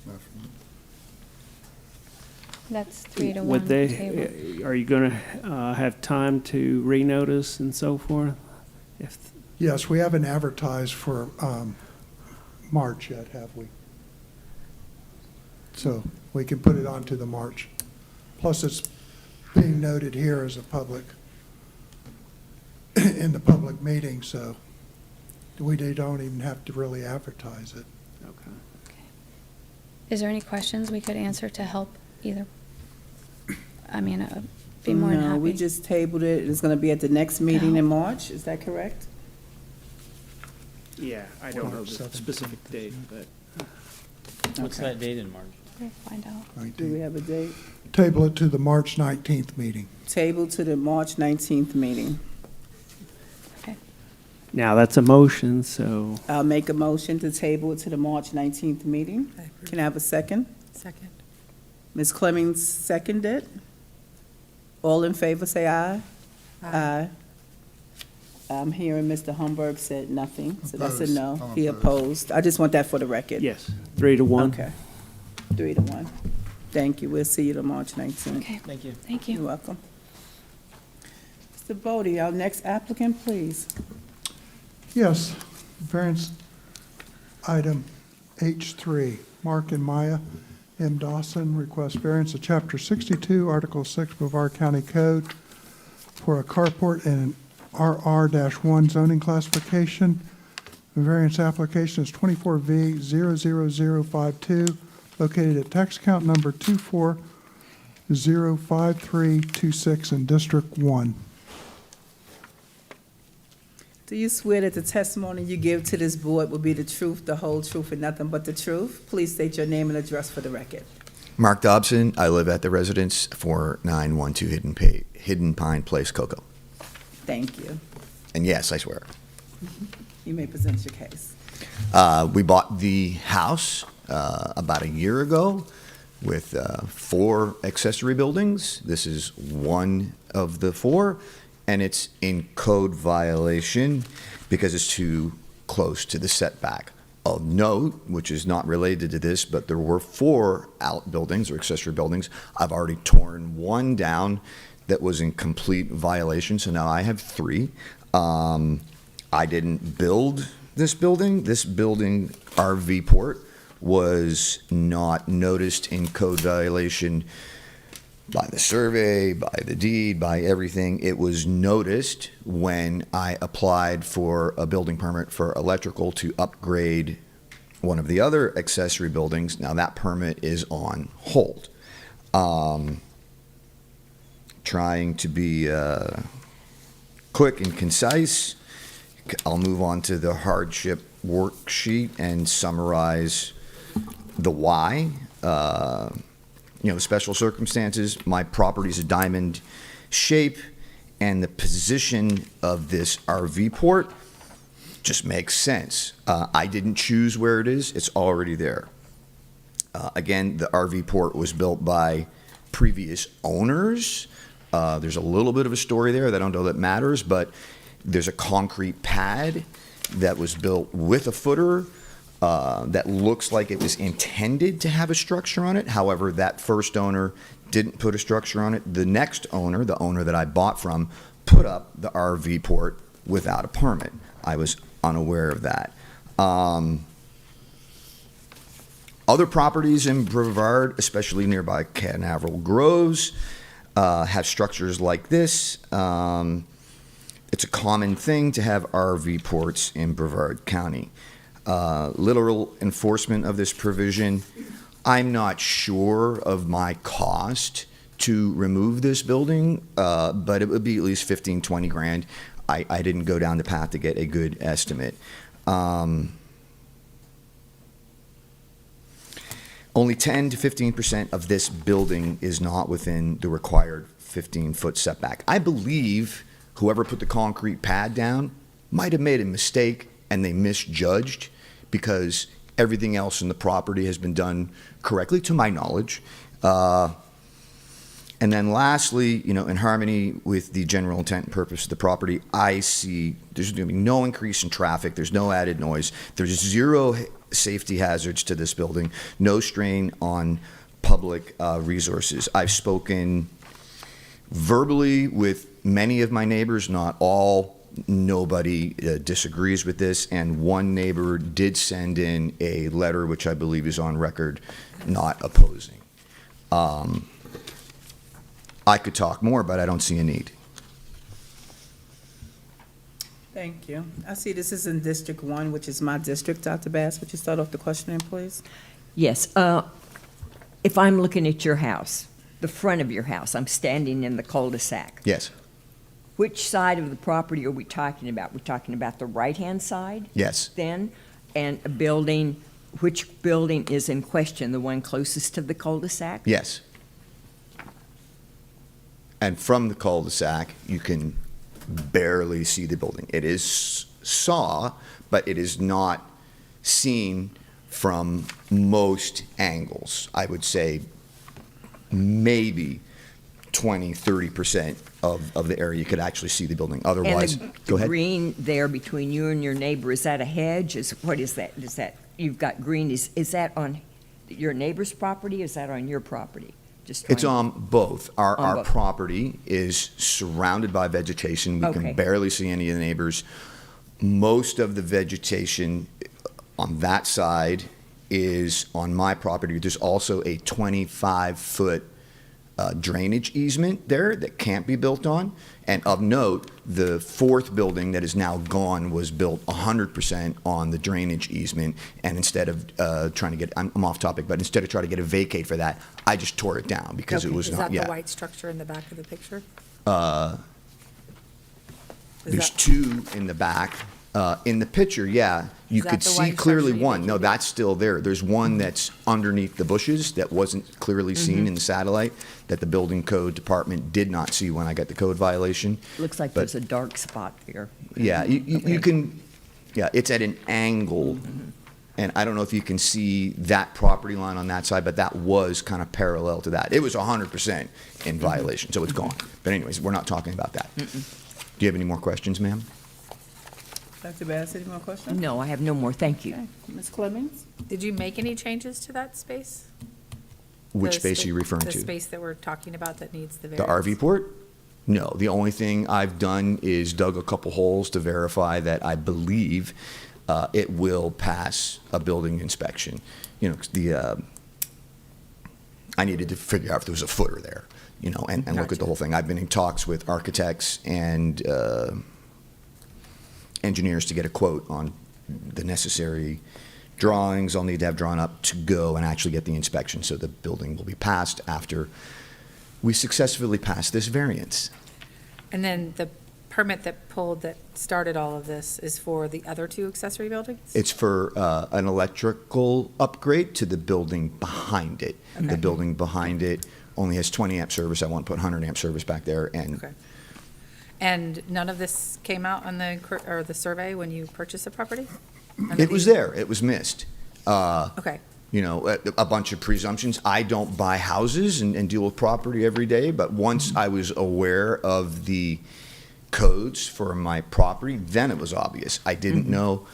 Not for me. That's 3 to 1 Would they, table. are you going to have time to renotice and so forth? If Yes, we haven't advertised for March yet, have we? So we can put it on to the March. Plus, it's being noted here as a public, in the public meeting, so we don't even have to really advertise it. Okay. Is there any questions we could answer to help either? I mean, I'd be more than happy. No, we just tabled it. It's going to be at the next meeting in March. Is that correct? Yeah, I don't know the March 17th. specific date, but What's Okay. that date in March? We'll find out. Do we have a date? Table it to the March 19th meeting. Table to the March 19th meeting. now that's a motion, so I'll make a motion to table it to the March 19th meeting. I approve. Can I have a second? Second. Ms. Clemmings seconded. All in favor, say aye. Aye. I'm hearing Mr. Humberg said nothing, so that's a Opposed. no. I'm He opposed. I just want that for the record. yes, 3-1. Okay. 3-1. Thank you. We'll see you on March 19th. Okay, Thank you. thank You're you. welcome. Mr. Bodie, our next applicant, please. Yes, variance item H3, Marc and Maia M. Dawson request variance of Chapter 62, Article 6, Brevard County Code for a carport in an RR-1 zoning classification. The variance application is 24V00052, located at tax count number 24-05326 in District 1. Do you swear that the testimony you give to this board will be the truth, the whole truth, and nothing but the truth? Please state your name and address for the record. Mark Dobson. I live at the residence 4912 Hidden Pine Place, Cocoa. Thank you. And yes, I swear. You may present your case. We bought the house about a year ago with 4 accessory buildings. This is one of the 4. and it's in code violation because it's too close to the setback. Of note, which is not related to this, but there were 4 outbuildings or accessory buildings. I've already torn 1 down that was in complete violation, so now I have 3. I didn't build this building. This building, RV port, was not noticed in code violation by the survey, by the deed, by everything. It was noticed when I applied for a building permit for electrical to upgrade one of the other accessory buildings. Now that permit is on hold. Trying to be quick and concise, I'll move on to the hardship worksheet and summarize the why. Special circumstances, my property's a diamond shape, and the position of this RV port just makes sense. I didn't choose where it is, it's already there. Again, the RV port was built by previous owners. There's a little bit of a story there that I don't know that matters, but there's a concrete pad that was built with a footer that looks like it was intended to have a structure on it. However, that first owner didn't put a structure on it. The next owner, the owner that I bought from, put up the RV port without a permit. I was unaware of that. Other properties in Brevard, especially nearby Canarie Groves, have structures like this. It's a common thing to have RV ports in Brevard County. Literal enforcement of this provision, I'm not sure of my cost to remove this building, but it would be at least 15, 20 grand. I didn't go down the path to get a good estimate. Only 10 to 15% of this building is not within the required 15-foot setback. I believe whoever put the concrete pad down might have made a mistake and they misjudged, because everything else in the property has been done correctly, to my knowledge. And then lastly, in harmony with the general intent and purpose of the property, I see there's going to be no increase in traffic, there's no added noise, there's 0 safety hazards to this building, no strain on public resources. I've spoken verbally with many of my neighbors, not all. Nobody disagrees with this, and one neighbor did send in a letter, which I believe is on record, not opposing. I could talk more, but I don't see a need. Thank you. I see this is in District 1, which is my district. Dr. Bass, would you start off the questioning, please? Yes. If I'm looking at your house, the front of your house, I'm standing in the cul-de-sac. Yes. Which side of the property are we talking about? We're talking about the right-hand side? Yes. Then, and a building, which building is in question? The one closest to the cul-de-sac? Yes. And from the cul-de-sac, you can barely see the building. It is saw, but it is not seen from most angles. I would say maybe 20, 30% of the area you could actually see the building. Otherwise, And go ahead. the green there between you and your neighbor, is that a hedge? What is that? You've got green, is that on your neighbor's property, or is that on your property? It's on both. Our both. property is surrounded by vegetation. We Okay. can barely see any of the neighbors. Most of the vegetation on that side is on my property. There's also a 25-foot drainage easement there that can't be built on. And of note, the 4th building that is now gone was built 100% on the drainage easement. And instead of trying to get, I'm off topic, but instead of trying to get a vacate for that, I just tore it down because it was Is not, that yeah. the white structure in the back of the picture? There's 2 in the back. In the picture, yeah, you Is that could the see white clearly structure you one. No, vacated? that's still there. There's one that's underneath the bushes that wasn't clearly seen in the satellite, that the building code department did not see when I got the code violation. Looks like But- there's a dark spot here. Yeah, you can, yeah, it's at an angle. And I don't know if you can see that property line on that side, but that was kind of parallel to that. It was 100% in violation, so it's gone. But anyways, we're not talking about that. Do you have any more questions, ma'am? Dr. Bass, any more questions? No, I have no more, thank you. Okay. Ms. Clemens? Did you make any changes to that space? Which The space are you referring The to? space that we're talking about that needs the The variance? RV port? No, the only thing I've done is dug a couple holes to verify that I believe it will pass a building inspection. You know, 'cause I needed to figure out if there was a footer there, you know, and look at Gotcha. the whole thing. I've been in talks with architects and engineers to get a quote on the necessary drawings I'll need to have drawn up to go and actually get the inspection, so the building will be passed after we successfully pass this variance. And then the permit that started all of this is for the other two accessory buildings? It's for an electrical upgrade to the building behind it. Okay. The building behind it only has 20 amp service. I want to put 100 amp service back there, and Okay. And none of this came out on the survey when you purchased the property? it was there. It was missed. Okay, You know, a bunch of presumptions. I don't buy houses and deal with property every day, but once I was aware of the codes for my property, then it was obvious. I didn't know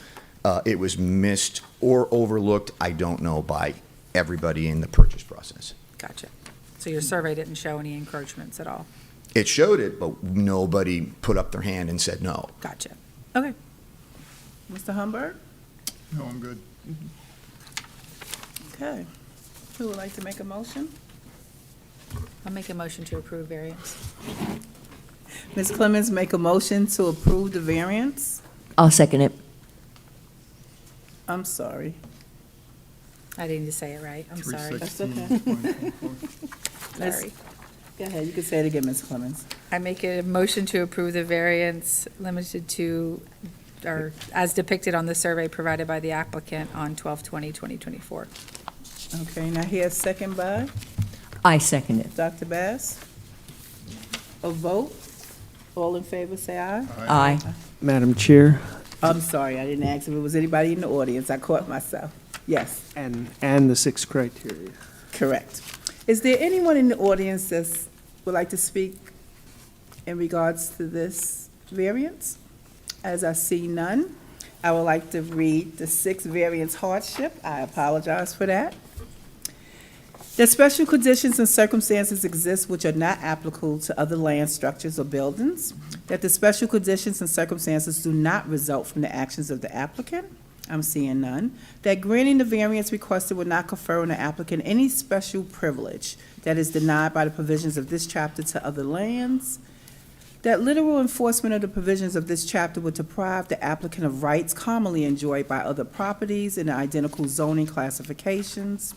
it was missed or overlooked. I don't know, by everybody in the purchase process. gotcha. So your survey didn't show any encroachments at all? It showed it, but nobody put up their hand and said no. Gotcha. Okay. Mr. Humberg? No, I'm good. Okay. Who would like to make a motion? I'll make a motion to approve variance. Ms. Clemens make a motion to approve the variance? I'll second it. I'm sorry. I didn't just say it right, I'm sorry. That's okay. 316.44. Sorry. Go ahead, you can say it again, Ms. Clemens. I make a motion to approve the variance limited to, or as depicted on the survey provided by the applicant on 12/20/2024. Okay, now here's second by I second it. Dr. Bass. A vote? All in favor, say aye. Aye. Madam Chair, I'm sorry, I didn't ask if it was anybody in the audience. I caught myself. Yes, and the 6 criteria. correct. Is there anyone in the audience that would like to speak in regards to this variance? As I see none, I would like to read the 6th variance hardship. I apologize for that. That special conditions and circumstances exist which are not applicable to other land structures or buildings. That the special conditions and circumstances do not result from the actions of the applicant. I'm seeing none. That granting the variance requested will not confer on the applicant any special privilege that is denied by the provisions of this chapter to other lands. That literal enforcement of the provisions of this chapter would deprive the applicant of rights commonly enjoyed by other properties in the identical zoning classifications.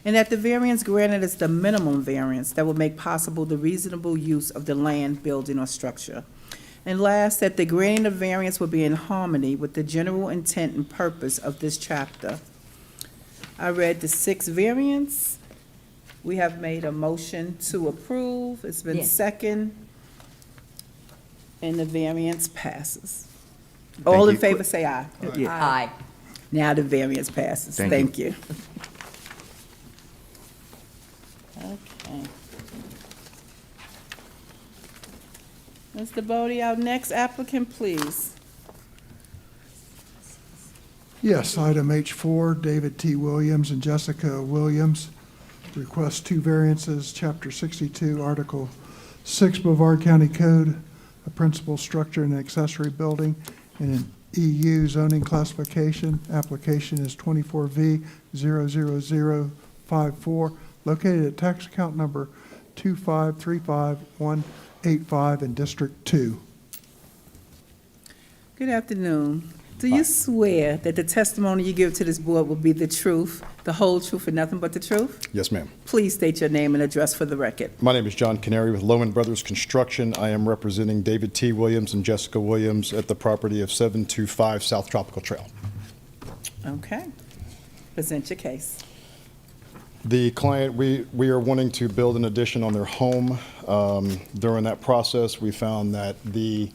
And that the variance granted is the minimum variance that will make possible the reasonable use of the land, building, or structure. And last, that the granting of variance will be in harmony with the general intent and purpose of this chapter. I read the 6th variance. We have made a motion to approve. It's been Yes. second. And the variance passes. All in you. favor, say aye. Aye. Now the variance passes. Thank Thank you. Okay. Mr. Bodie, our next applicant, please. Yes, item H4, David T. Williams and Jessica Williams request 2 variances, Chapter 62, Article 6, Brevard County Code, a principal structure and accessory building in an EU zoning classification. Application is 24V00054, located at tax account number 2535185 in District 2. Good afternoon. Do you swear that the testimony you give to this board will be the truth, the whole truth, and nothing but the truth? Yes, ma'am. Please state your name and address for the record. My name is John Canarie with Lowen Brothers Construction. I am representing David T. Williams and Jessica Williams at the property of 725 South Tropical Trail. Okay. Present your case. The client, we are wanting to build an addition on their home. During that process, we found that the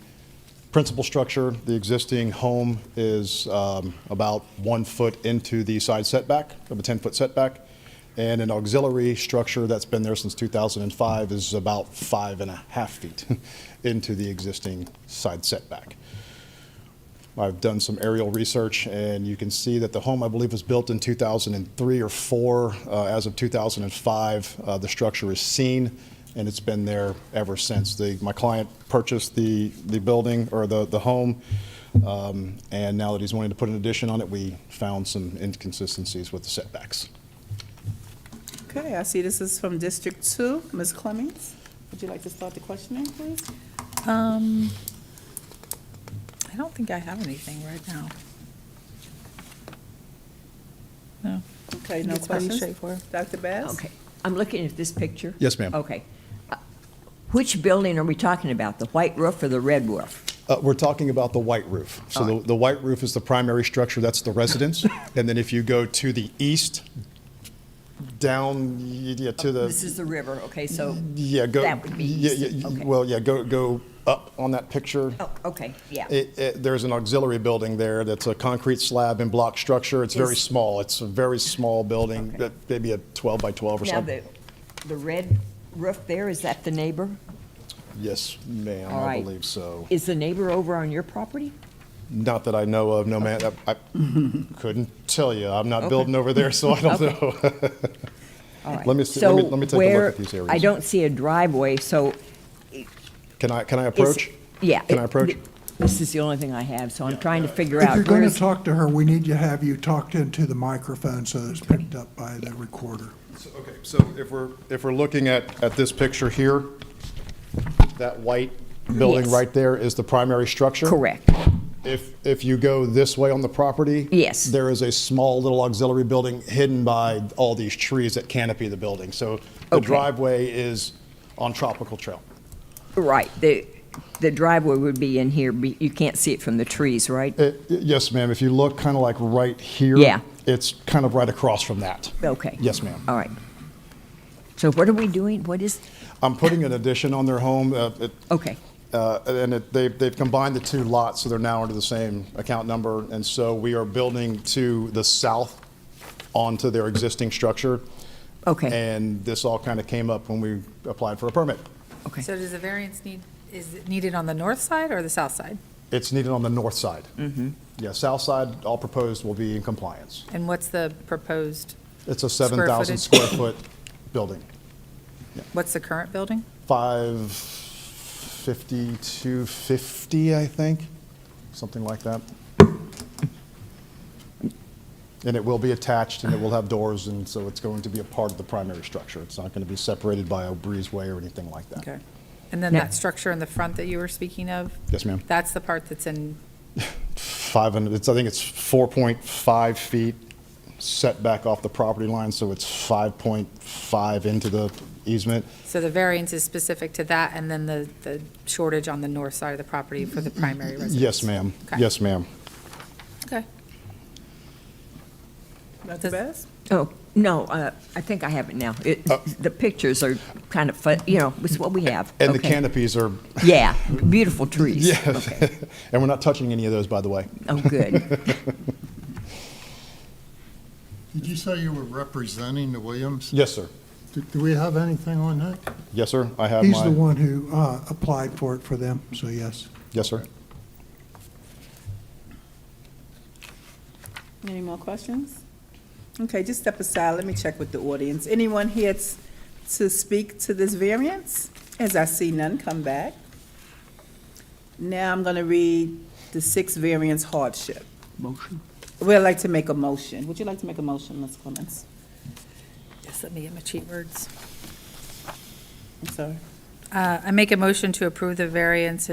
principal structure, the existing home, is about 1 foot into the side setback of a 10-foot setback. And an auxiliary structure that's been there since 2005 is about 5.5 feet into the existing side setback. I've done some aerial research, and you can see that the home, I believe, was built in 2003 or 4. As of 2005, the structure is seen, and it's been there ever since. My client purchased the building, or the home, and now that he's wanting to put an addition on it, we found some inconsistencies with the setbacks. Okay, I see this is from District 2. Ms. Clemens, would you like to start the questioning, please? I don't think I have anything right now. No. Okay, no It's pretty questions? straightforward. Dr. Bass? Okay, I'm looking at this picture. Yes, ma'am. Okay. Which building are we talking about, the white roof or the red roof? We're talking about the white roof. So All right. the white roof is the primary structure, that's the residence. And then if you go to the east, down to the. This is the river, okay, so Yeah, go. that would be yeah, east, yeah, okay. Well, yeah, go up on that picture. Oh, okay, yeah. There's an auxiliary building there that's a concrete slab and block structure. It's very Is- small. It's a very small building, Okay. maybe a 12 by 12 or Now, something. the red roof there, is that the neighbor? Yes, ma'am, All I right. believe so. Is the neighbor over on your property? Not that I know of, no, ma'am. I couldn't tell you. I'm not Okay. building over there, so I don't Okay. know. All right. Let me see- So let me take a look where- at these areas. I don't see a driveway, so. Can I is- approach? Yeah. Can I approach? This is the only thing I have, so I'm trying to figure If out you're going where's. to talk to her, we need to have you talked into the microphone so that it's picked up by the recorder. Okay, so if we're looking at this picture here, that white building Yes. right there is the primary structure? Correct. If you go this way on the property? Yes. There is a small little auxiliary building hidden by all these trees that canopy the building. So the Okay. driveway is on Tropical Trail. Right, the driveway would be in here, but you can't see it from the trees, right? Yes, ma'am. If you look kind of like right here. Yeah. It's kind of right across from that. Okay. Yes, ma'am. All right. So what are we doing? What is, I'm putting an addition on their home. okay, They've combined the two lots, so they're now under the same account number. And so we are building to the south onto their existing structure. okay, And this all kind of came up when we applied for a permit. okay. So does the variance is it needed on the north side or the south side? It's needed on the north side. Mm-hmm. Yeah, south side, all proposed will be in compliance. And what's the proposed, It's a Square 7,000 footage? square foot building. what's the current building? 550, 250, I think, something like that. And it will be attached, and it will have doors, and so it's going to be a part of the primary structure. It's not going to be separated by a breezeway or anything like that. Okay. And then Now- that structure in the front that you were speaking of, Yes, ma'am. that's the part that's in, 500, I think it's 4.5 feet setback off the property line, so it's 5.5 into the easement. so the variance is specific to that, and then the shortage on the north side of the property for the primary residence? Yes, ma'am. Okay. Yes, ma'am. Okay. Dr. Does- Bass? Oh, no, I think I have it now. The pictures are kind of fun, it's what we have. And the Okay. canopies are, Yeah, beautiful trees. yeah, Okay. and we're not touching any of those, by the way. Oh, good. Did you say you were representing the Williams? Yes, sir. Do we have anything on that? Yes, sir. I have He's the my, one who applied for it for them, so yes. yes, sir. Any more questions? Okay, just step aside, let me check with the audience. Anyone here to speak to this variance? As I see none, come back. Now I'm gonna read the 6th variance hardship. Motion? We'd like to make a motion. Would you like to make a motion, Ms. Clemens? Just let me get my cheat words. I'm sorry. I make a motion to approve the variance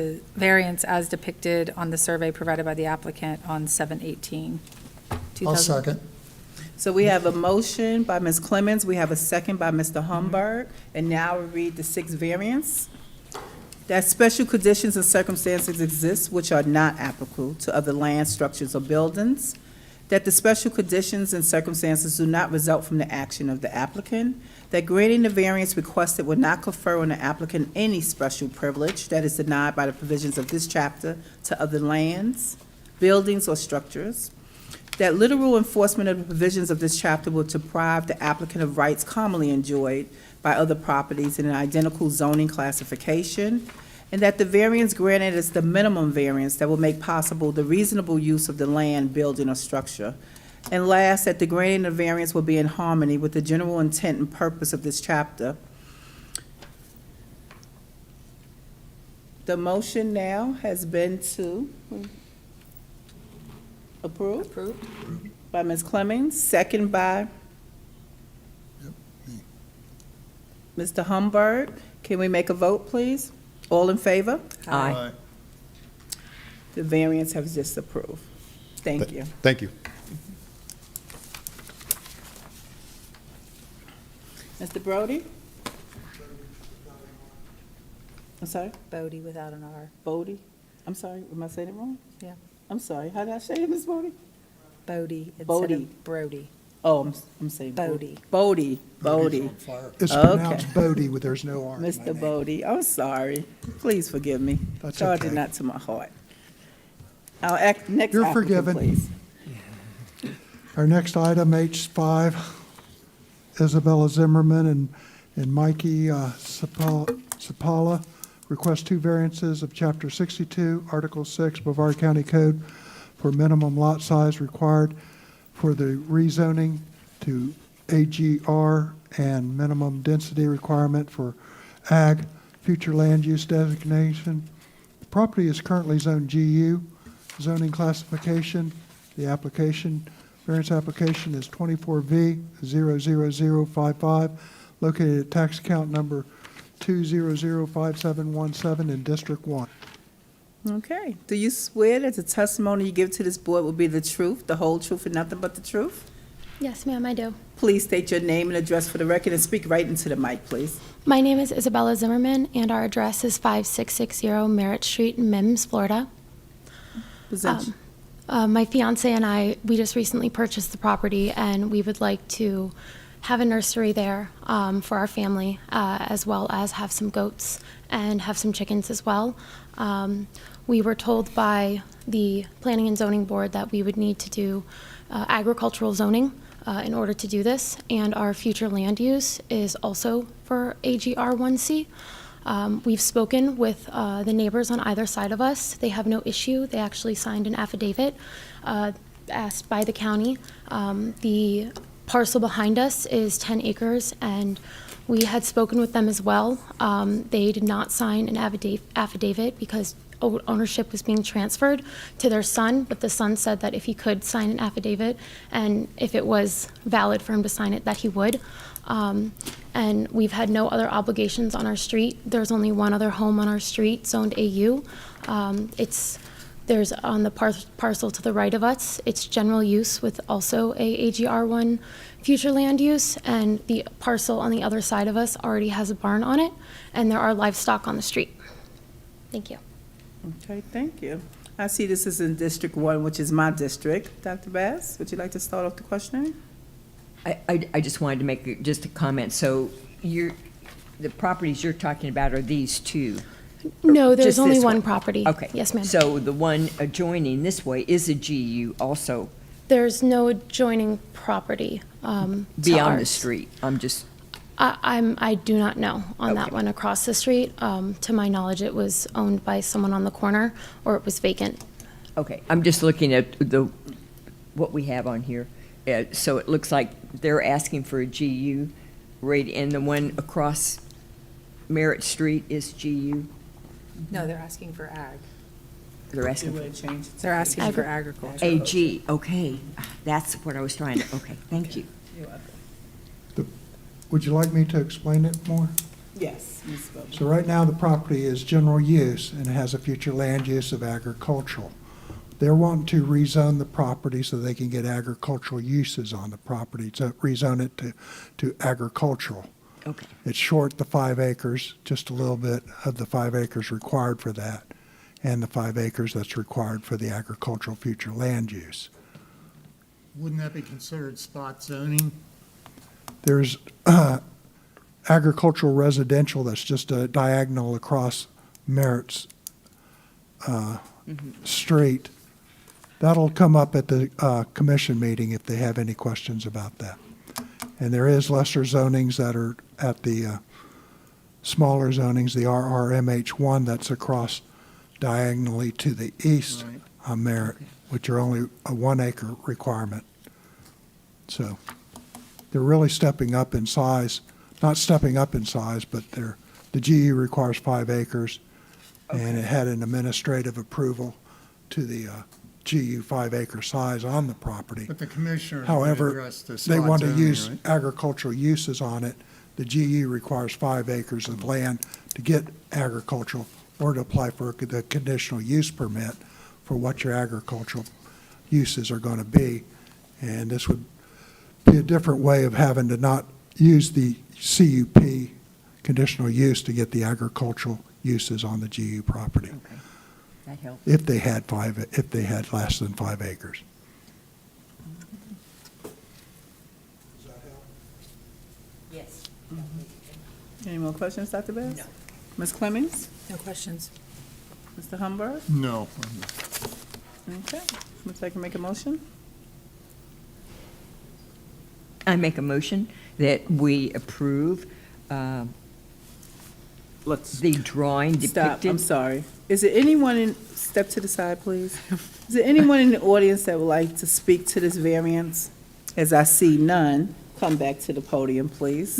as depicted on the survey provided by the applicant on 7/18. I'll second. So we have a motion by Ms. Clemens, we have a second by Mr. Humberg, and now we read the 6th variance. That special conditions and circumstances exist which are not applicable to other land, structures, or buildings. That the special conditions and circumstances do not result from the action of the applicant. That granting the variance requested will not confer on the applicant any special privilege that is denied by the provisions of this chapter to other lands, buildings, or structures. that literal enforcement of the provisions of this chapter will deprive the applicant of rights commonly enjoyed by other properties in an identical zoning classification, and that the variance granted is the minimum variance that will make possible the reasonable use of the land, building, or structure. And last, that the granting of variance will be in harmony with the general intent and purpose of this chapter. The motion now has been to approve? Approved. By Ms. Clemmings, second by Mr. Humberg. Can we make a vote, please? All in favor? Aye. The variance has just approved. Thank you. Thank you. Mr. Brody? I'm sorry? Bodie without an R. Bodie? I'm sorry, am I saying it wrong? Yeah. I'm sorry, how did I say it, Ms. Bodie? Bodie instead Bodie. of Brody. Oh, I'm saying. Bodie. Bodie, Bodie. It's Okay. pronounced Bodie, but there's no R in my Mr. name. Bodie, I'm sorry. Please forgive me. That's Charge it okay. not to my heart. Our next You're applicant, forgiven. please. Our next item, H5, Isabella Zimmerman and Mikke Seppala request two variances of Chapter 62, Article 6, Brevard County Code for minimum lot size required for the rezoning to AGR and minimum density requirement for ag, future land use designation. The property is currently zoned GU, zoning classification. The variance application is 24V00055, located at tax account number 2005717 in District 1. Okay. Do you swear that the testimony you give to this board will be the truth, the whole truth, and nothing but the truth? Yes, ma'am, I do. Please state your name and address for the record and speak right into the mic, please. My name is Isabella Zimmerman, and our address is 5660 Merritt Street, Mims, Florida. Present. My fiance and I, we just recently purchased the property, and we would like to have a nursery there for our family, as well as have some goats and have some chickens as well. We were told by the Planning and Zoning Board that we would need to do agricultural zoning in order to do this, and our future land use is also for AGR1C. We've spoken with the neighbors on either side of us. They have no issue. They actually signed an affidavit asked by the county. The parcel behind us is 10 acres, and we had spoken with them as well. They did not sign an affidavit because ownership was being transferred to their son, but the son said that if he could sign an affidavit and if it was valid for him to sign it, that he would. And we've had no other obligations on our street. There's only one other home on our street zoned AU. There's on the parcel to the right of us, it's general use with also a AGR1 future land use, and the parcel on the other side of us already has a barn on it, and there are livestock on the street. Thank you. Okay, thank you. I see this is in District 1, which is my district. Dr. Bass, would you like to start off the questioning? I just wanted to make just a comment. So the properties you're talking about are these two? No, there's Just only this one property. Okay. Yes, ma'am. So the one adjoining this way is a GU also There's no adjoining property to beyond the ours. street? I do not know on that Okay. one across the street. To my knowledge, it was owned by someone on the corner, or it was vacant. Okay, I'm just looking at what we have on here. So it looks like they're asking for a GU, right, and the one across Merritt Street is GU? No, they're asking for ag. They're asking You for would change it to They're asking for Agri- agriculture. AG, okay. That's what I was trying to, okay, thank you. You're welcome. Would you like me to explain it more? Yes, Ms. Bowman. So right now, the property is general use and it has a future land use of agricultural. They're wanting to rezone the property so they can get agricultural uses on the property, to rezone it to agricultural. Okay, It's short the 5 acres, just a little bit of the 5 acres required for that, and the 5 acres that's required for the agricultural future land use. Wouldn't that be considered spot zoning? There's agricultural residential that's just a diagonal across Merritt's street That'll come up at the commission meeting if they have any questions about that. And there is lesser zonings that are at the smaller zonings, the RRMH1 that's across diagonally to the east Right. on Merritt, which are only a 1 acre requirement. So they're really stepping up in size, not stepping up in size, but the GE requires 5 acres, and it had an administrative approval to the GU 5 acre size on the property. But the commissioner However, address the they want to slot use zoning, agricultural uses on it. The GE requires 5 acres of land to get agricultural or to apply for the conditional use permit for what your agricultural uses are going to be. And this would be a different way of having to not use the CUP conditional use to get the agricultural uses on the GU property, Okay, that helps. if they had less than 5 acres. Yes. Any more questions, Dr. Bass? No. Ms. Clemmings? No questions. Mr. Humberg? No. Okay. Ms. I can make a motion? I make a motion that we approve Let's, the drawing Stop, I'm depicted. sorry. Is there anyone in, step to the side, please. Is there anyone in the audience that would like to speak to this variance? As I see none, come back to the podium, please.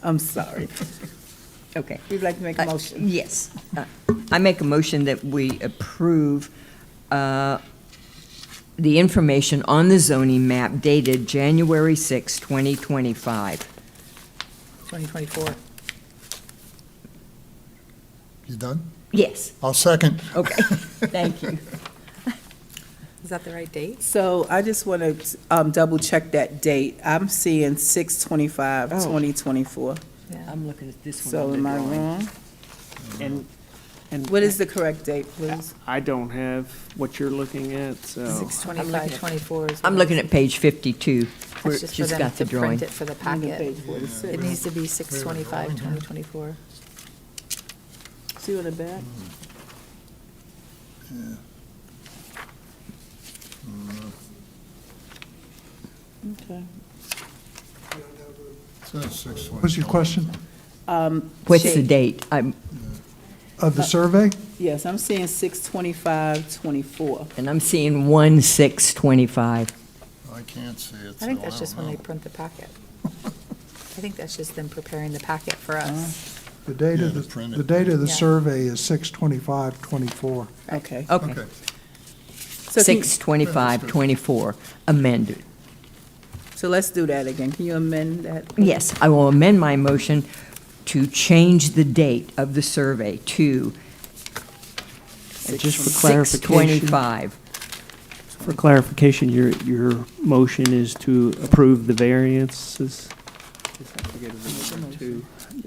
I'm sorry. Okay. We'd like to make a motion. Yes. I make a motion that we approve the information on the zoning map dated January 6, 2025. 2024. You done? Yes. I'll second. Okay. Thank you. Is that the right date? So I just want to double check that date. I'm seeing 6/25/2024. Yeah. I'm looking at this one So on the am I drawing. wrong? and What is the correct date, please? I don't have what you're looking at, so. 6/25/24 is. I'm what looking it at page 52. is. where That's it's just for them got the to drawing. print it for the I'm on packet. page 46. It needs to be 6/25/2024. See on the back? Okay. What's your question? What's the Shape. date? Of the survey? Yes, I'm seeing 6/25/24. And I'm seeing 1/6/25. I can't see it, I think so that's just don't when they know. print the packet. I think that's just them preparing the packet for us. The date Yeah, of to print it. the date of the Yeah. survey is 6/25/24. Okay. Okay. Okay. So can- 6/25/24 amended. So let's do that again. Can you amend that? please? Yes, I will amend my motion to change the date of the survey to Just for clarification, 6/25. for clarification, your motion is to approve the variances?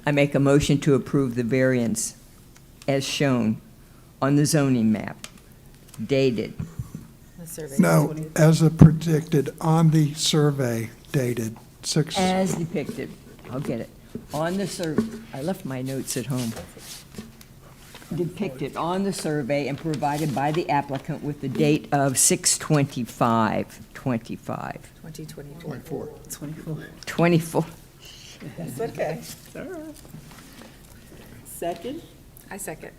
I make a motion to approve the variance as shown on the zoning map, dated. The survey. No, as predicted on the survey dated 6. As depicted, I'll get it, on the I left my notes at home. Depicted on the survey and provided by the applicant with the date of 6/25/25. 2024. 24. 24. That's okay. It's all right. Second, I second.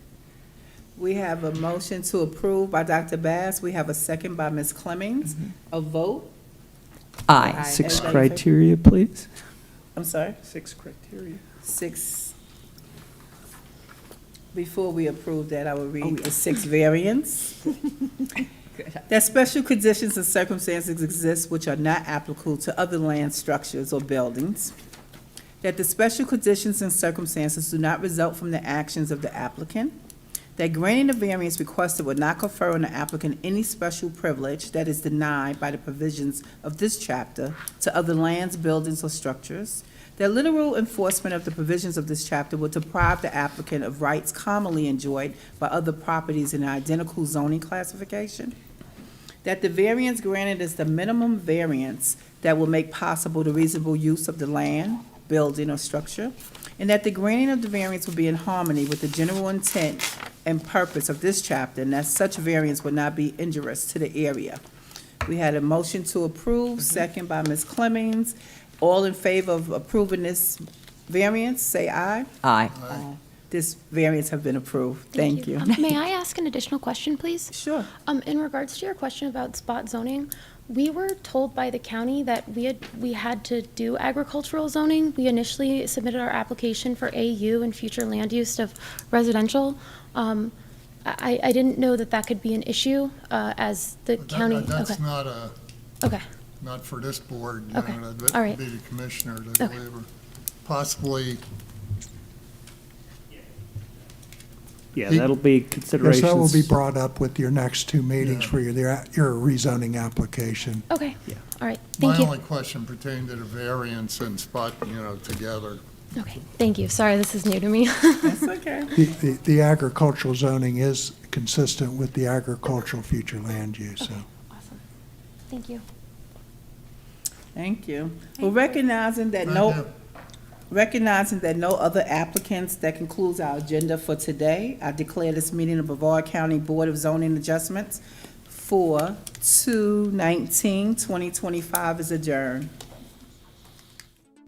we have a motion to approve by Dr. Bass. We have a second by Ms. Clemmings. A vote? Aye. Aye. 6 Everybody in favor? criteria, please? I'm sorry? 6 criteria. 6. Before we approve that, I will read the 6 variants. That special conditions and circumstances exist which are not applicable to other land structures or buildings. That the special conditions and circumstances do not result from the actions of the applicant. That granting the variance requested would not confer on the applicant any special privilege that is denied by the provisions of this chapter to other lands, buildings, or structures. That literal enforcement of the provisions of this chapter would deprive the applicant of rights commonly enjoyed by other properties in an identical zoning classification. That the variance granted is the minimum variance that will make possible the reasonable use of the land, building, or structure. And that the granting of the variance will be in harmony with the general intent and purpose of this chapter, and that such variance would not be injurious to the area. We had a motion to approve, second by Ms. Clemmings. All in favor of approving this variance, say aye. Aye. This variance have been approved. Thank you. May I ask an additional question, please? Sure. In regards to your question about spot zoning, we were told by the county that we had to do agricultural zoning. We initially submitted our application for AU and future land use of residential. I didn't know that that could be an issue, as the county. That's Okay. not a, Okay. not for this board. Okay. That All would right. be the commissioners, I Okay. believe, or possibly. Yeah, that'll be Yes, considerations. that will be brought up with your next two meetings Yeah. for your rezoning application. Okay. Yeah. All right. Thank My you. only question pertained to the variance and spot, together. Okay. Thank you. Sorry, this is new to me. That's okay. The agricultural zoning is consistent with the agricultural future land use, so. Awesome. Thank you. Thank you. Well, recognizing that no other applicants, that concludes our agenda for today. I declare this meeting of Brevard County Board of Zoning Adjustments for 2/19/2025 is adjourned.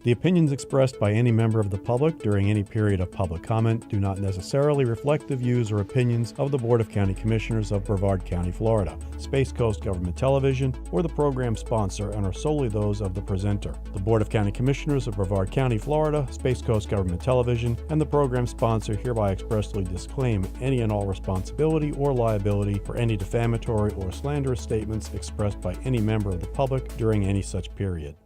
The opinions expressed by any member of the public during any period of public comment do not necessarily reflect the views or opinions of the Board of County Commissioners of Brevard County, Florida, Space Coast Government Television, or the program sponsor, and are solely those of the presenter. The Board of County Commissioners of Brevard County, Florida, Space Coast Government Television, and the program sponsor hereby expressly disclaim any and all responsibility or liability for any defamatory or slanderous statements expressed by any member of the public during any such period.